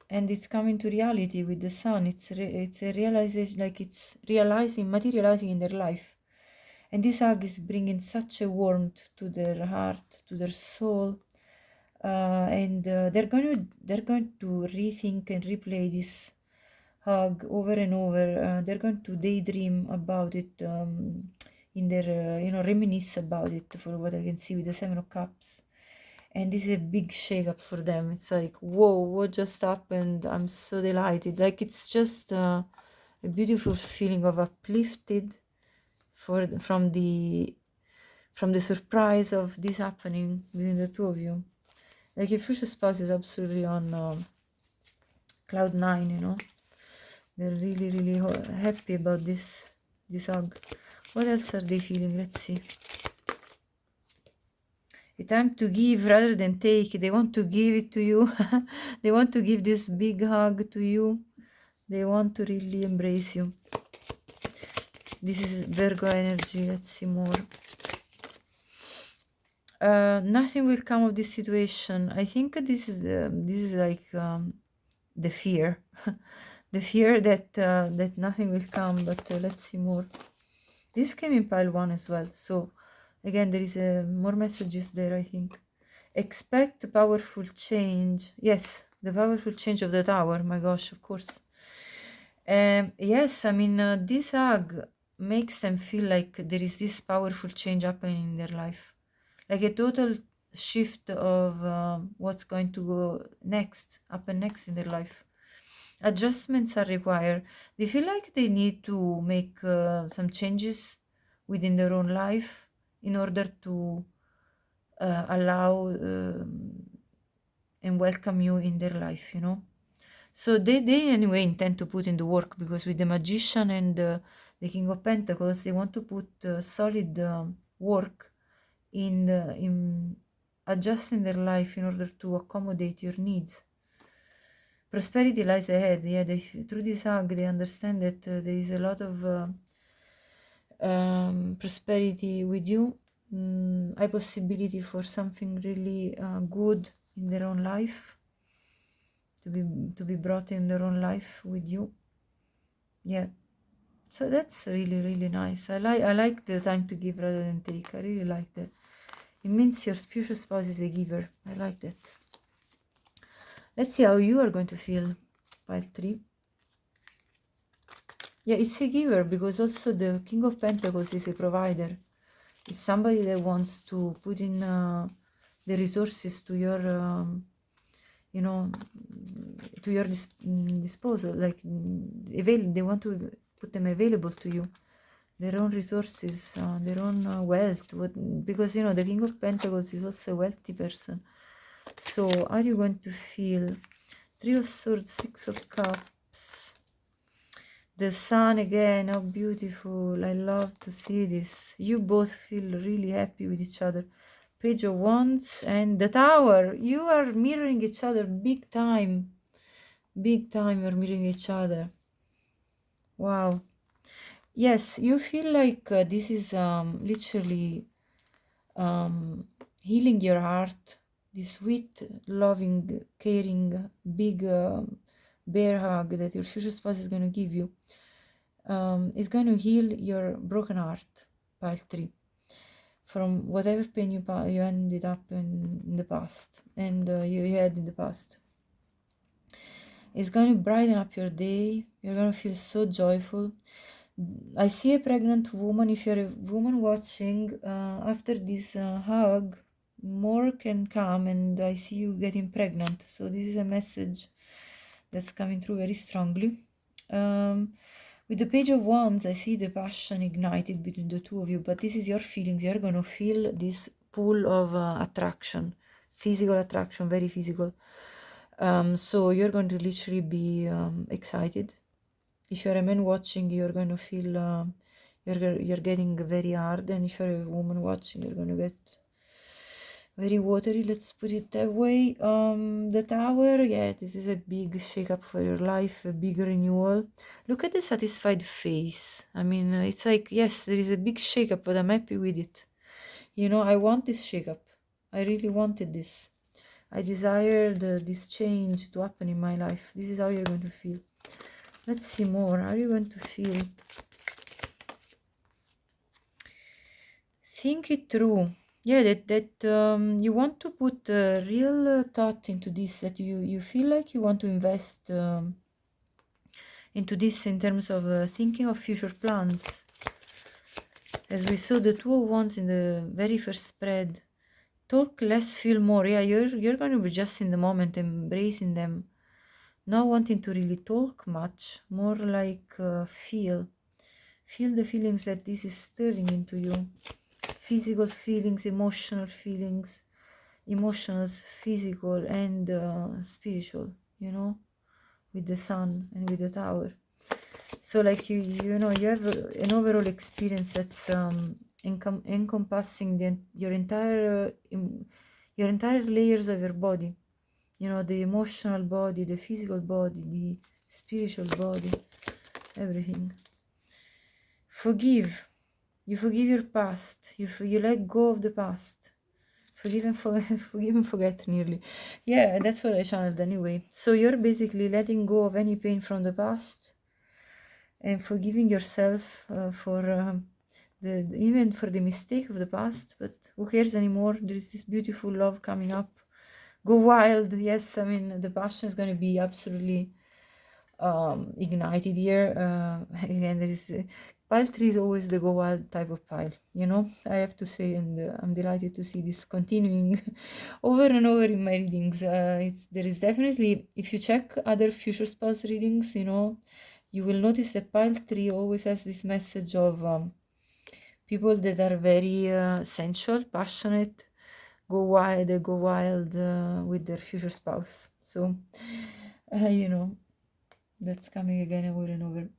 and it's coming to reality with the sun. It's a realization, like it's materializing in their life. And this hug is bringing such a warmth to their heart, to their soul, and they're going to rethink and replay this hug over and over. They're going to daydream about it, in their reminisce about it, for what I can see with the Seven of Cups. And this is a big shake up for them. It's like, whoa, what just happened? I'm so delighted. Like, it's just a beautiful feeling of uplifted from the from the surprise of this happening between the two of you. Like your future spouse is absolutely on cloud 9, you know. They're really, really happy about this hug. What else are they feeling? Let's see. It's time to give rather than take. They want to give it to you. They want to give this big hug to you. They want to really embrace you. This is Virgo energy. Let's see more. Nothing will come of this situation. I think this is like the fear, the fear that nothing will come. But let's see more. This came in pile 1 as well. So again, there is more messages there. I think expect powerful change. Yes, the powerful change of the Tower. My gosh, of course. Yes, I mean this hug makes them feel like there is this powerful change happening in their life. Like a total shift of what's going to go next, happen next in their life. Adjustments are required. They feel like they need to make some changes within their own life in order to allow and welcome you in their life, you know. So they anyway intend to put in the work, because with the Magician and the King of Pentacles, they want to put solid work in adjusting their life in order to accommodate your needs. Prosperity lies ahead. Yeah, through this hug, they understand that there is a lot of prosperity with you, a possibility for something really good in their own life, to be brought in their own life with you. Yeah. So that's really, really nice. I like the time to give rather than take. I really like that. It means your future spouse is a giver. I like that. Let's see how you are going to feel, pile 3. Yeah, it's a giver, because also the King of Pentacles is a provider. It's somebody that wants to put in the resources to your, you know, to your disposal. Like, they want to put them available to you. Their own resources, their own wealth. Because, you know, the King of Pentacles is also a wealthy person. So, are you going to feel 3 of Swords, 6 of Cups, the Sun again? How beautiful. I love to see this. You both feel really happy with each other. Page of Wands and the Tower. You are mirroring each other big time. Big time you're mirroring each other. Wow. Yes, you feel like this is literally healing your heart. This sweet, loving, caring, big bear hug that your future spouse is going to give you is going to heal your broken heart, pile 3, from whatever pain you ended up in the past, and you had in the past. It's going to brighten up your day. You're going to feel so joyful. I see a pregnant woman. If you're a woman watching, after this hug, more can come, and I see you getting pregnant. So this is a message that's coming through very strongly. With the Page of Wands, I see the passion ignited between the two of you, but this is your feelings. You're going to feel this pull of attraction, physical attraction, very physical. So you're going to literally be excited. If you're a man watching, you're going to feel you're getting very hard, and if you're a woman watching, you're going to get very watery. Let's put it that way. The Tower, yeah, this is a big shake-up for your life, a big renewal. Look at the satisfied face. I mean, it's like, yes, there is a big shake-up, but I'm happy with it. You know, I want this shake-up. I really wanted this. I desire this change to happen in my life. This is how you're going to feel. Let's see more. How are you going to feel? Think it through. Yeah, that you want to put real thought into this, that you feel like you want to invest into this in terms of thinking of future plans. As we saw the 2 of Wands in the very first spread. Talk less, feel more. Yeah, you're going to be just in the moment, embracing them. Not wanting to really talk much, more like feel the feelings that this is stirring into you. physical feelings, emotional feelings, emotions, physical and spiritual, you know, with the sun and with the tower. So like you know, you have an overall experience that's encompassing your entire layers of your body, you know, the emotional body, the physical body, the spiritual body, everything. Forgive. You forgive your past. You let go of the past. Forgive and forget, forgive and forget nearly. Yeah, that's what I channeled anyway. So you're basically letting go of any pain from the past and forgiving yourself for even for the mistake of the past. But who cares anymore? There is this beautiful love coming up. Go wild. Yes, I mean, the passion is going to be absolutely ignited here. Again, there is pile 3 is always the go wild type of pile, you know, I have to say, and I'm delighted to see this continuing over and over in my readings. There is definitely, if you check other future spouse readings, you know, you will notice that pile 3 always has this message of people that are very sensual, passionate, go wild with their future spouse. So you know, that's coming again over and over.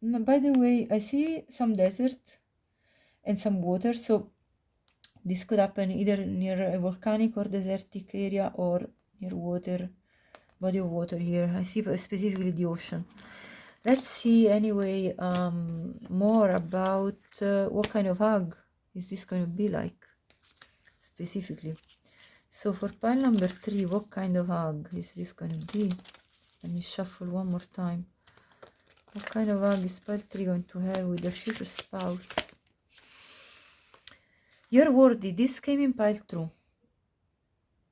By the way, I see some desert and some water, so this could happen either near a volcanic or desertic area or near water, body of water here. I see specifically the ocean. Let's see anyway more about what kind of hug is this going to be like specifically. So for pile number 3, what kind of hug is this going to be? Let me shuffle one more time. What kind of hug is pile 3 going to have with the future spouse? You're worthy. This came in pile 2.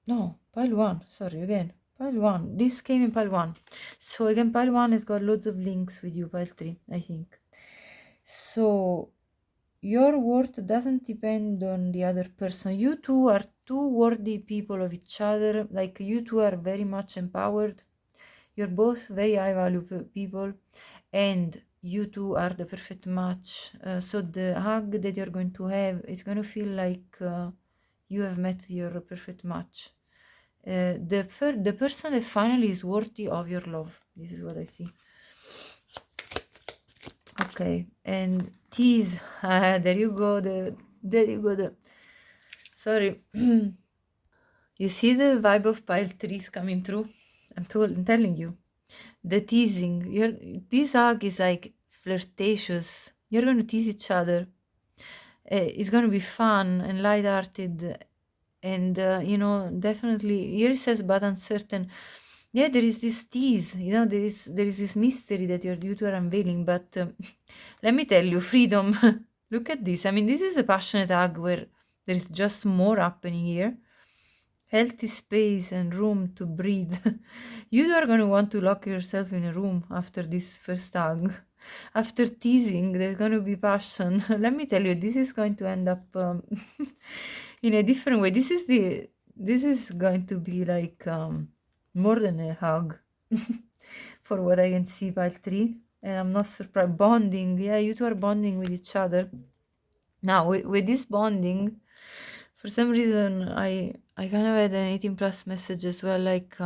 No, pile 1. Sorry, again. Pile 1. This came in pile 1. So again, pile 1 has got loads of links with you, pile 3, I think. So your worth doesn't depend on the other person. You two are two worthy people of each other. Like, you two are very much empowered. You're both very high value people, and you two are the perfect match. So the hug that you're going to have is going to feel like you have met your perfect match. The person that finally is worthy of your love. This is what I see. Okay, and tease. There you go. There you go. Sorry. You see the vibe of pile 3 coming through? I'm telling you. The teasing. This hug is like flirtatious. You're going to tease each other. It's going to be fun and light-hearted. And, you know, definitely, here it says, but uncertain. Yeah, there is this tease, you know, there is this mystery that you two are unveiling. But let me tell you, freedom. Look at this. I mean, this is a passionate hug where there is just more happening here. Healthy space and room to breathe. You are going to want to lock yourself in a room after this first hug. After teasing, there's going to be passion. Let me tell you, this is going to end up in a different way. This is going to be like more than a hug. For what I can see, pile 3. And I'm not surprised. Bonding. Yeah, you two are bonding with each other. Now, with this bonding, for some reason, I kind of had an 18 plus message as well, like,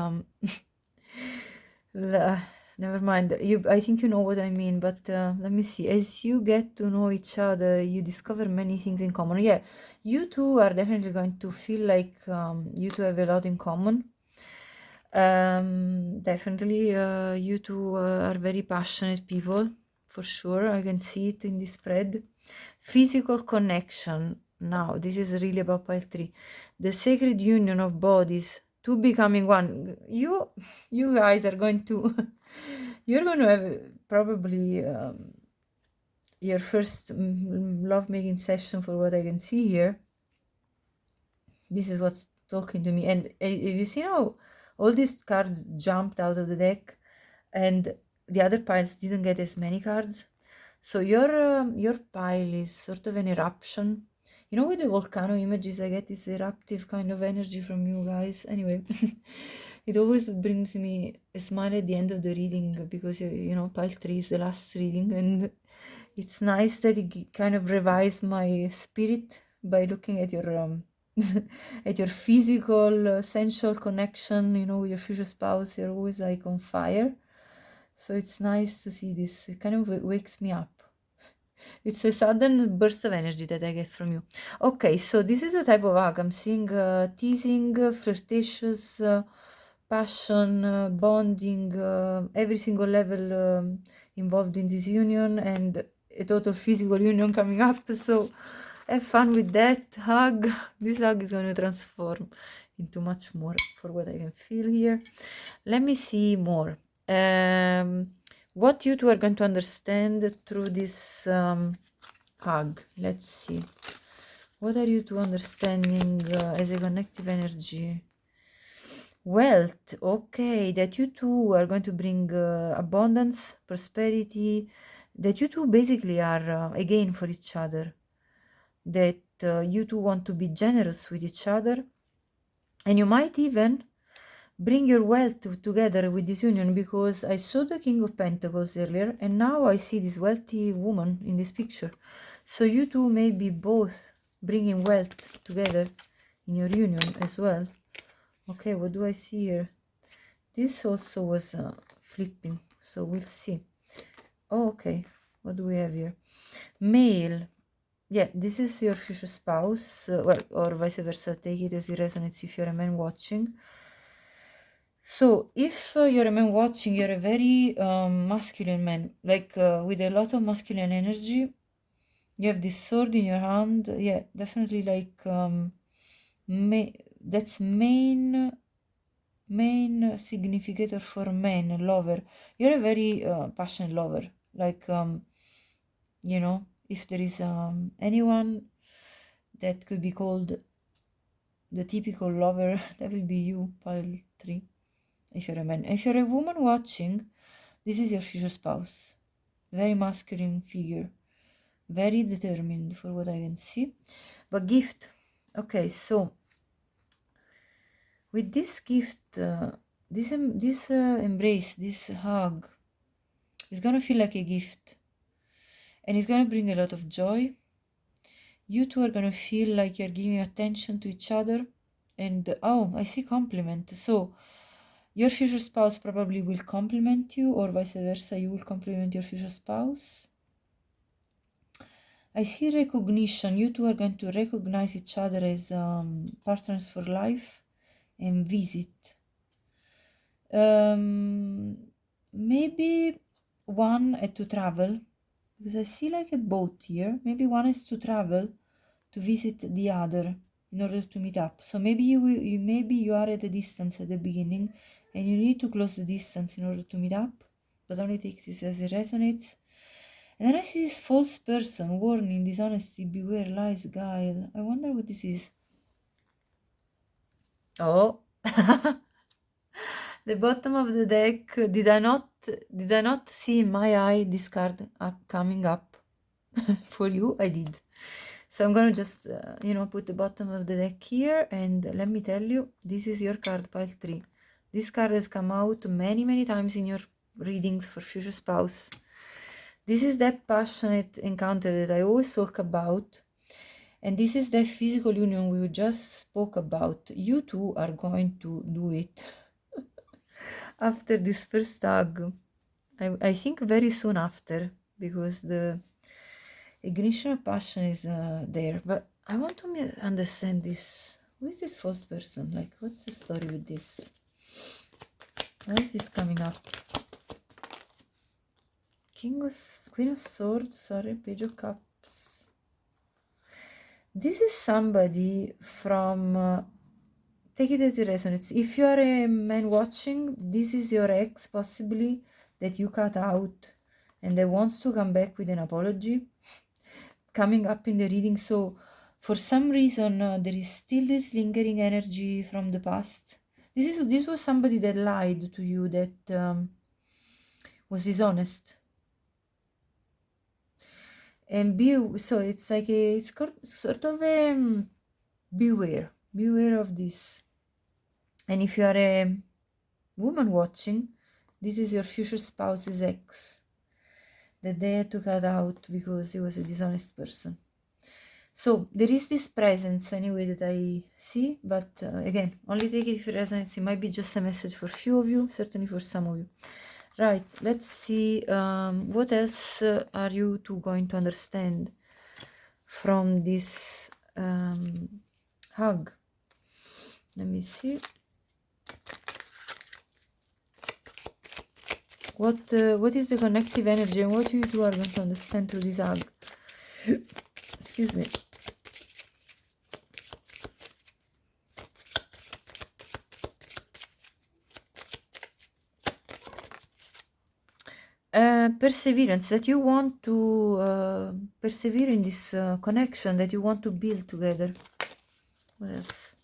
never mind. I think you know what I mean, but let me see. As you get to know each other, you discover many things in common. Yeah, you two are definitely going to feel like you two have a lot in common. Definitely, you two are very passionate people, for sure. I can see it in this spread. Physical connection. Now, this is really about pile 3. The sacred union of bodies, two becoming one. You guys are going to, you're going to have probably your first love-making session, for what I can see here. This is what's talking to me. And if you see how all these cards jumped out of the deck and the other piles didn't get as many cards. So your pile is sort of an eruption. You know, with the volcano images, I get this eruptive kind of energy from you guys. Anyway, it always brings me a smile at the end of the reading, because, you know, pile 3 is the last reading, and it's nice that it kind of revives my spirit by looking at your at your physical, sensual connection, you know, with your future spouse. You're always like on fire. So it's nice to see this. It kind of wakes me up. It's a sudden burst of energy that I get from you. Okay, so this is a type of hug. I'm seeing teasing, flirtatious, passion, bonding, every single level involved in this union, and a total physical union coming up. So have fun with that hug. This hug is going to transform into much more for what I can feel here. Let me see more. What you two are going to understand through this hug. Let's see. What are you two understanding as a connective energy? Wealth. Okay, that you two are going to bring abundance, prosperity, that you two basically are again for each other, that you two want to be generous with each other, and you might even bring your wealth together with this union, because I saw the King of Pentacles earlier and now I see this wealthy woman in this picture. So you two may be both bringing wealth together in your union as well. Okay, what do I see here? This also was flipping, so we'll see. Oh, okay, what do we have here? Male. Yeah, this is your future spouse, well, or vice versa. Take it as it resonates if you're a man watching. So if you're a man watching, you're a very masculine man, like with a lot of masculine energy. You have this sword in your hand. Yeah, definitely like that's main significator for men, lover. You're a very passionate lover. Like you know, if there is anyone that could be called the typical lover, that will be you, pile 3. If you're a man. If you're a woman watching, this is your future spouse. Very masculine figure. Very determined for what I can see. But gift. Okay, so with this gift, this embrace, this hug, is gonna feel like a gift. And it's gonna bring a lot of joy. You two are gonna feel like you're giving attention to each other. And oh, I see compliment. So your future spouse probably will compliment you, or vice versa, you will compliment your future spouse. I see recognition. You two are going to recognize each other as partners for life and visit. Maybe one had to travel, because I see like a boat here. Maybe one has to travel to visit the other in order to meet up. So maybe maybe you are at a distance at the beginning and you need to close the distance in order to meet up, but only take this as it resonates. And then I see this false person, warning, dishonesty, beware, lies, guile. I wonder what this is. Oh, the bottom of the deck. Did I not see in my eye this card coming up for you? I did. So I'm gonna just put the bottom of the deck here, and let me tell you, this is your card, pile 3. This card has come out many times in your readings for future spouse. This is that passionate encounter that I always talk about, and this is that physical union we just spoke about. You two are going to do it after this first hug. I think very soon after, because the ignition of passion is there. But I want to understand this. Who is this false person? Like, what's the story with this? Why is this coming up? Queen of Swords, sorry, Page of Cups. This is somebody from, take it as it resonates. If you are a man watching, this is your ex, possibly, that you cut out and that wants to come back with an apology, coming up in the reading. So for some reason, there is still this lingering energy from the past. This was somebody that lied to you, that was dishonest. And so it's like it's sort of a beware of this. And if you are a woman watching, this is your future spouse's ex that they had to cut out because he was a dishonest person. So there is this presence anyway that I see, but again, only take it if it resonates. It might be just a message for few of you, certainly for some of you. Right, let's see what else are you two going to understand from this hug. Let me see. What is the connective energy and what you two are going to understand through this hug? Excuse me. Perseverance, that you want to persevere in this connection that you want to build together. What else?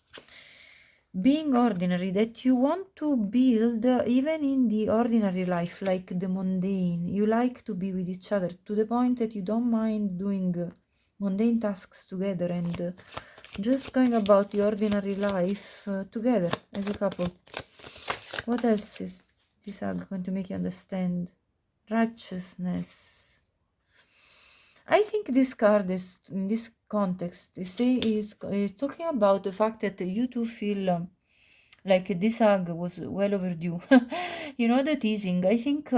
Being ordinary, that you want to build even in the ordinary life, like the mundane. You like to be with each other to the point that you don't mind doing mundane tasks together and just going about the ordinary life together as a couple. What else is this hug going to make you understand? Righteousness. I think this card is, in this context, is talking about the fact that you two feel like this hug was well overdue. You know, the teasing. I think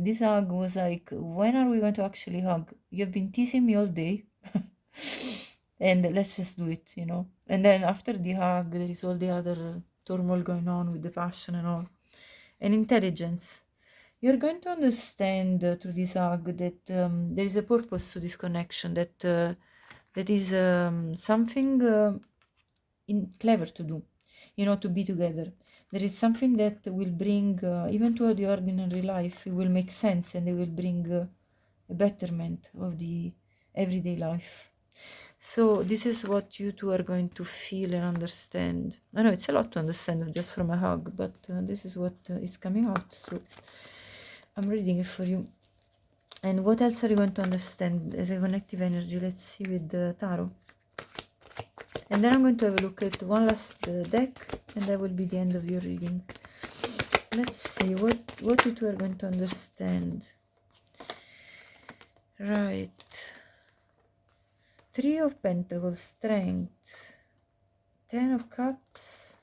this hug was like, when are we going to actually hug? You've been teasing me all day. And let's just do it, you know. And then after the hug, there is all the other turmoil going on with the passion and all. And intelligence. You're going to understand through this hug that there is a purpose to this connection, that is something clever to do, you know, to be together. There is something that will bring, even to the ordinary life, it will make sense and it will bring a betterment of the everyday life. So this is what you two are going to feel and understand. I know it's a lot to understand just from a hug, but this is what is coming out. So I'm reading it for you. And what else are you going to understand as a connective energy? Let's see with the tarot. And then I'm going to have a look at one last deck, and that will be the end of your reading. Let's see what you two are going to understand. Right. Three of Pentacles, Strength, Ten of Cups.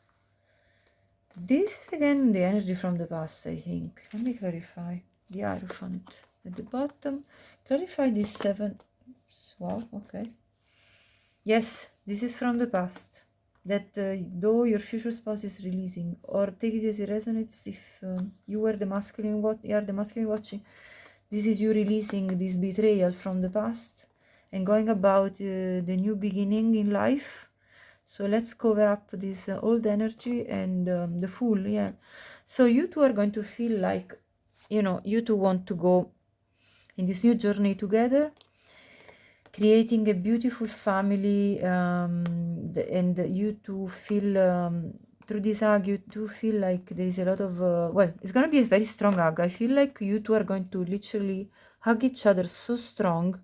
This is again the energy from the past, I think. Let me clarify. The Hierophant at the bottom. Clarify this 7. Wow, okay. Yes, this is from the past. That though your future spouse is releasing, or take it as it resonates, if you are the masculine, watching, this is you releasing this betrayal from the past and going about the new beginning in life. So let's cover up this old energy and the Fool, yeah. So you two are going to feel like, you know, you two want to go in this new journey together, creating a beautiful family, and you two feel, through this hug, you two feel like there is a lot of, well, it's going to be a very strong hug. I feel like you two are going to literally hug each other so strong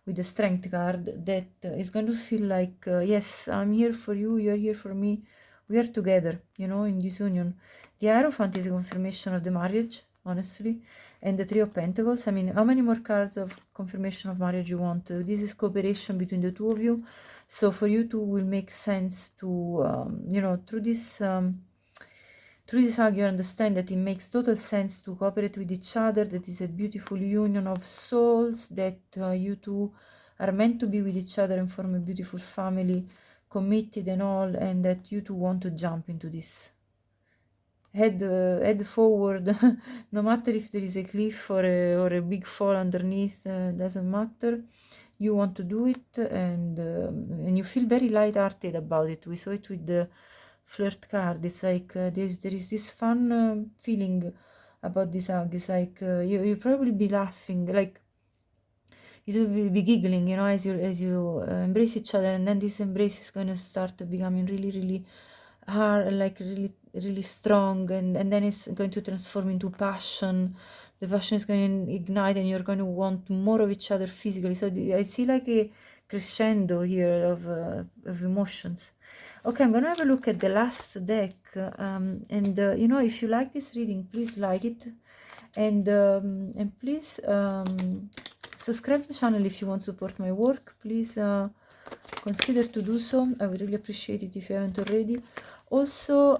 with the Strength card that it's going to feel like, yes, I'm here for you, you're here for me, we are together, you know, in this union. The Hierophant is a confirmation of the marriage, honestly, and the Three of Pentacles. I mean, how many more cards of confirmation of marriage you want? This is cooperation between the two of you. So for you two will make sense to, you know, through this hug, you understand that it makes total sense to cooperate with each other, that is a beautiful union of souls, that you two are meant to be with each other and form a beautiful family, committed and all, and that you two want to jump into this. Head forward, no matter if there is a cliff or a big fall underneath, doesn't matter. You want to do it, and you feel very light-hearted about it. We saw it with the Flirt card. It's like there is this fun feeling about this hug. It's like you probably be laughing, like you will be giggling, you know, as you embrace each other, and then this embrace is going to start becoming really, really hard, like really, really strong, and then it's going to transform into passion. The passion is going to ignite, and you're going to want more of each other physically. So I see like a crescendo here of emotions. Okay, I'm gonna have a look at the last deck, and you know, if you like this reading, please like it, and please subscribe to the channel if you want to support my work. Please consider to do so. I would really appreciate it if you haven't already. Also,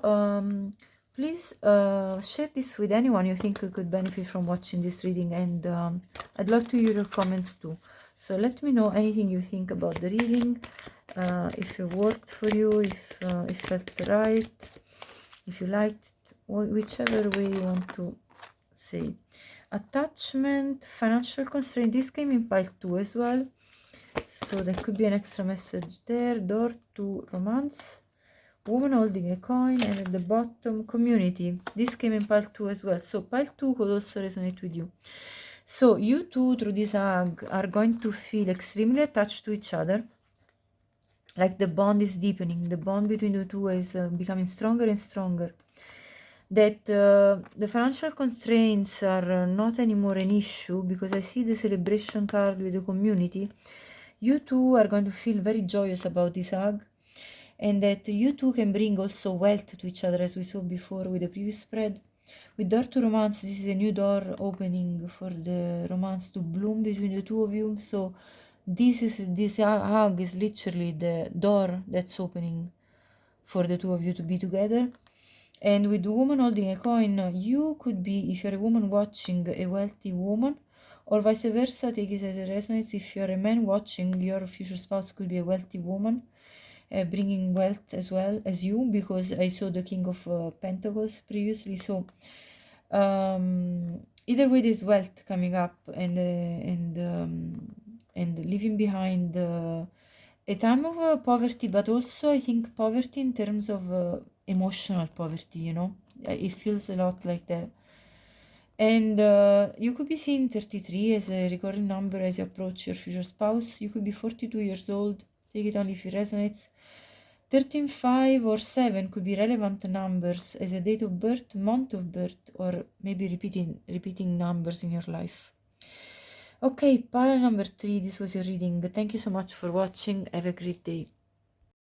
please share this with anyone you think could benefit from watching this reading, and I'd love to hear your comments too. So let me know anything you think about the reading, if it worked for you, if it felt right, if you liked it, whichever way you want to say. Attachment, financial constraint, this came in pile 2 as well, so there could be an extra message there. Door to romance, woman holding a coin, and at the bottom, community. This came in pile 2 as well, so pile 2 could also resonate with you. So you two, through this hug, are going to feel extremely attached to each other, like the bond is deepening, the bond between the two is becoming stronger and stronger, that the financial constraints are not anymore an issue, because I see the celebration card with the community. You two are going to feel very joyous about this hug, and that you two can bring also wealth to each other, as we saw before with the previous spread. With door to romance, this is a new door opening for the romance to bloom between the two of you. So this hug is literally the door that's opening for the two of you to be together. And with the woman holding a coin, you could be, if you're a woman watching, a wealthy woman, or vice versa. Take it as a resonance. If you're a man watching, your future spouse could be a wealthy woman, bringing wealth as well as you, because I saw the King of Pentacles previously. So either way, there's wealth coming up, and leaving behind a time of poverty, but also I think poverty in terms of emotional poverty, you know. It feels a lot like that. And you could be seeing 33 as a recurring number as you approach your future spouse. You could be 42 years old. Take it only if it resonates. 13, 5, or 7 could be relevant numbers as a date of birth, month of birth, or maybe repeating numbers in your life. Okay, pile number 3, this was your reading. Thank you so much for watching. Have a great day.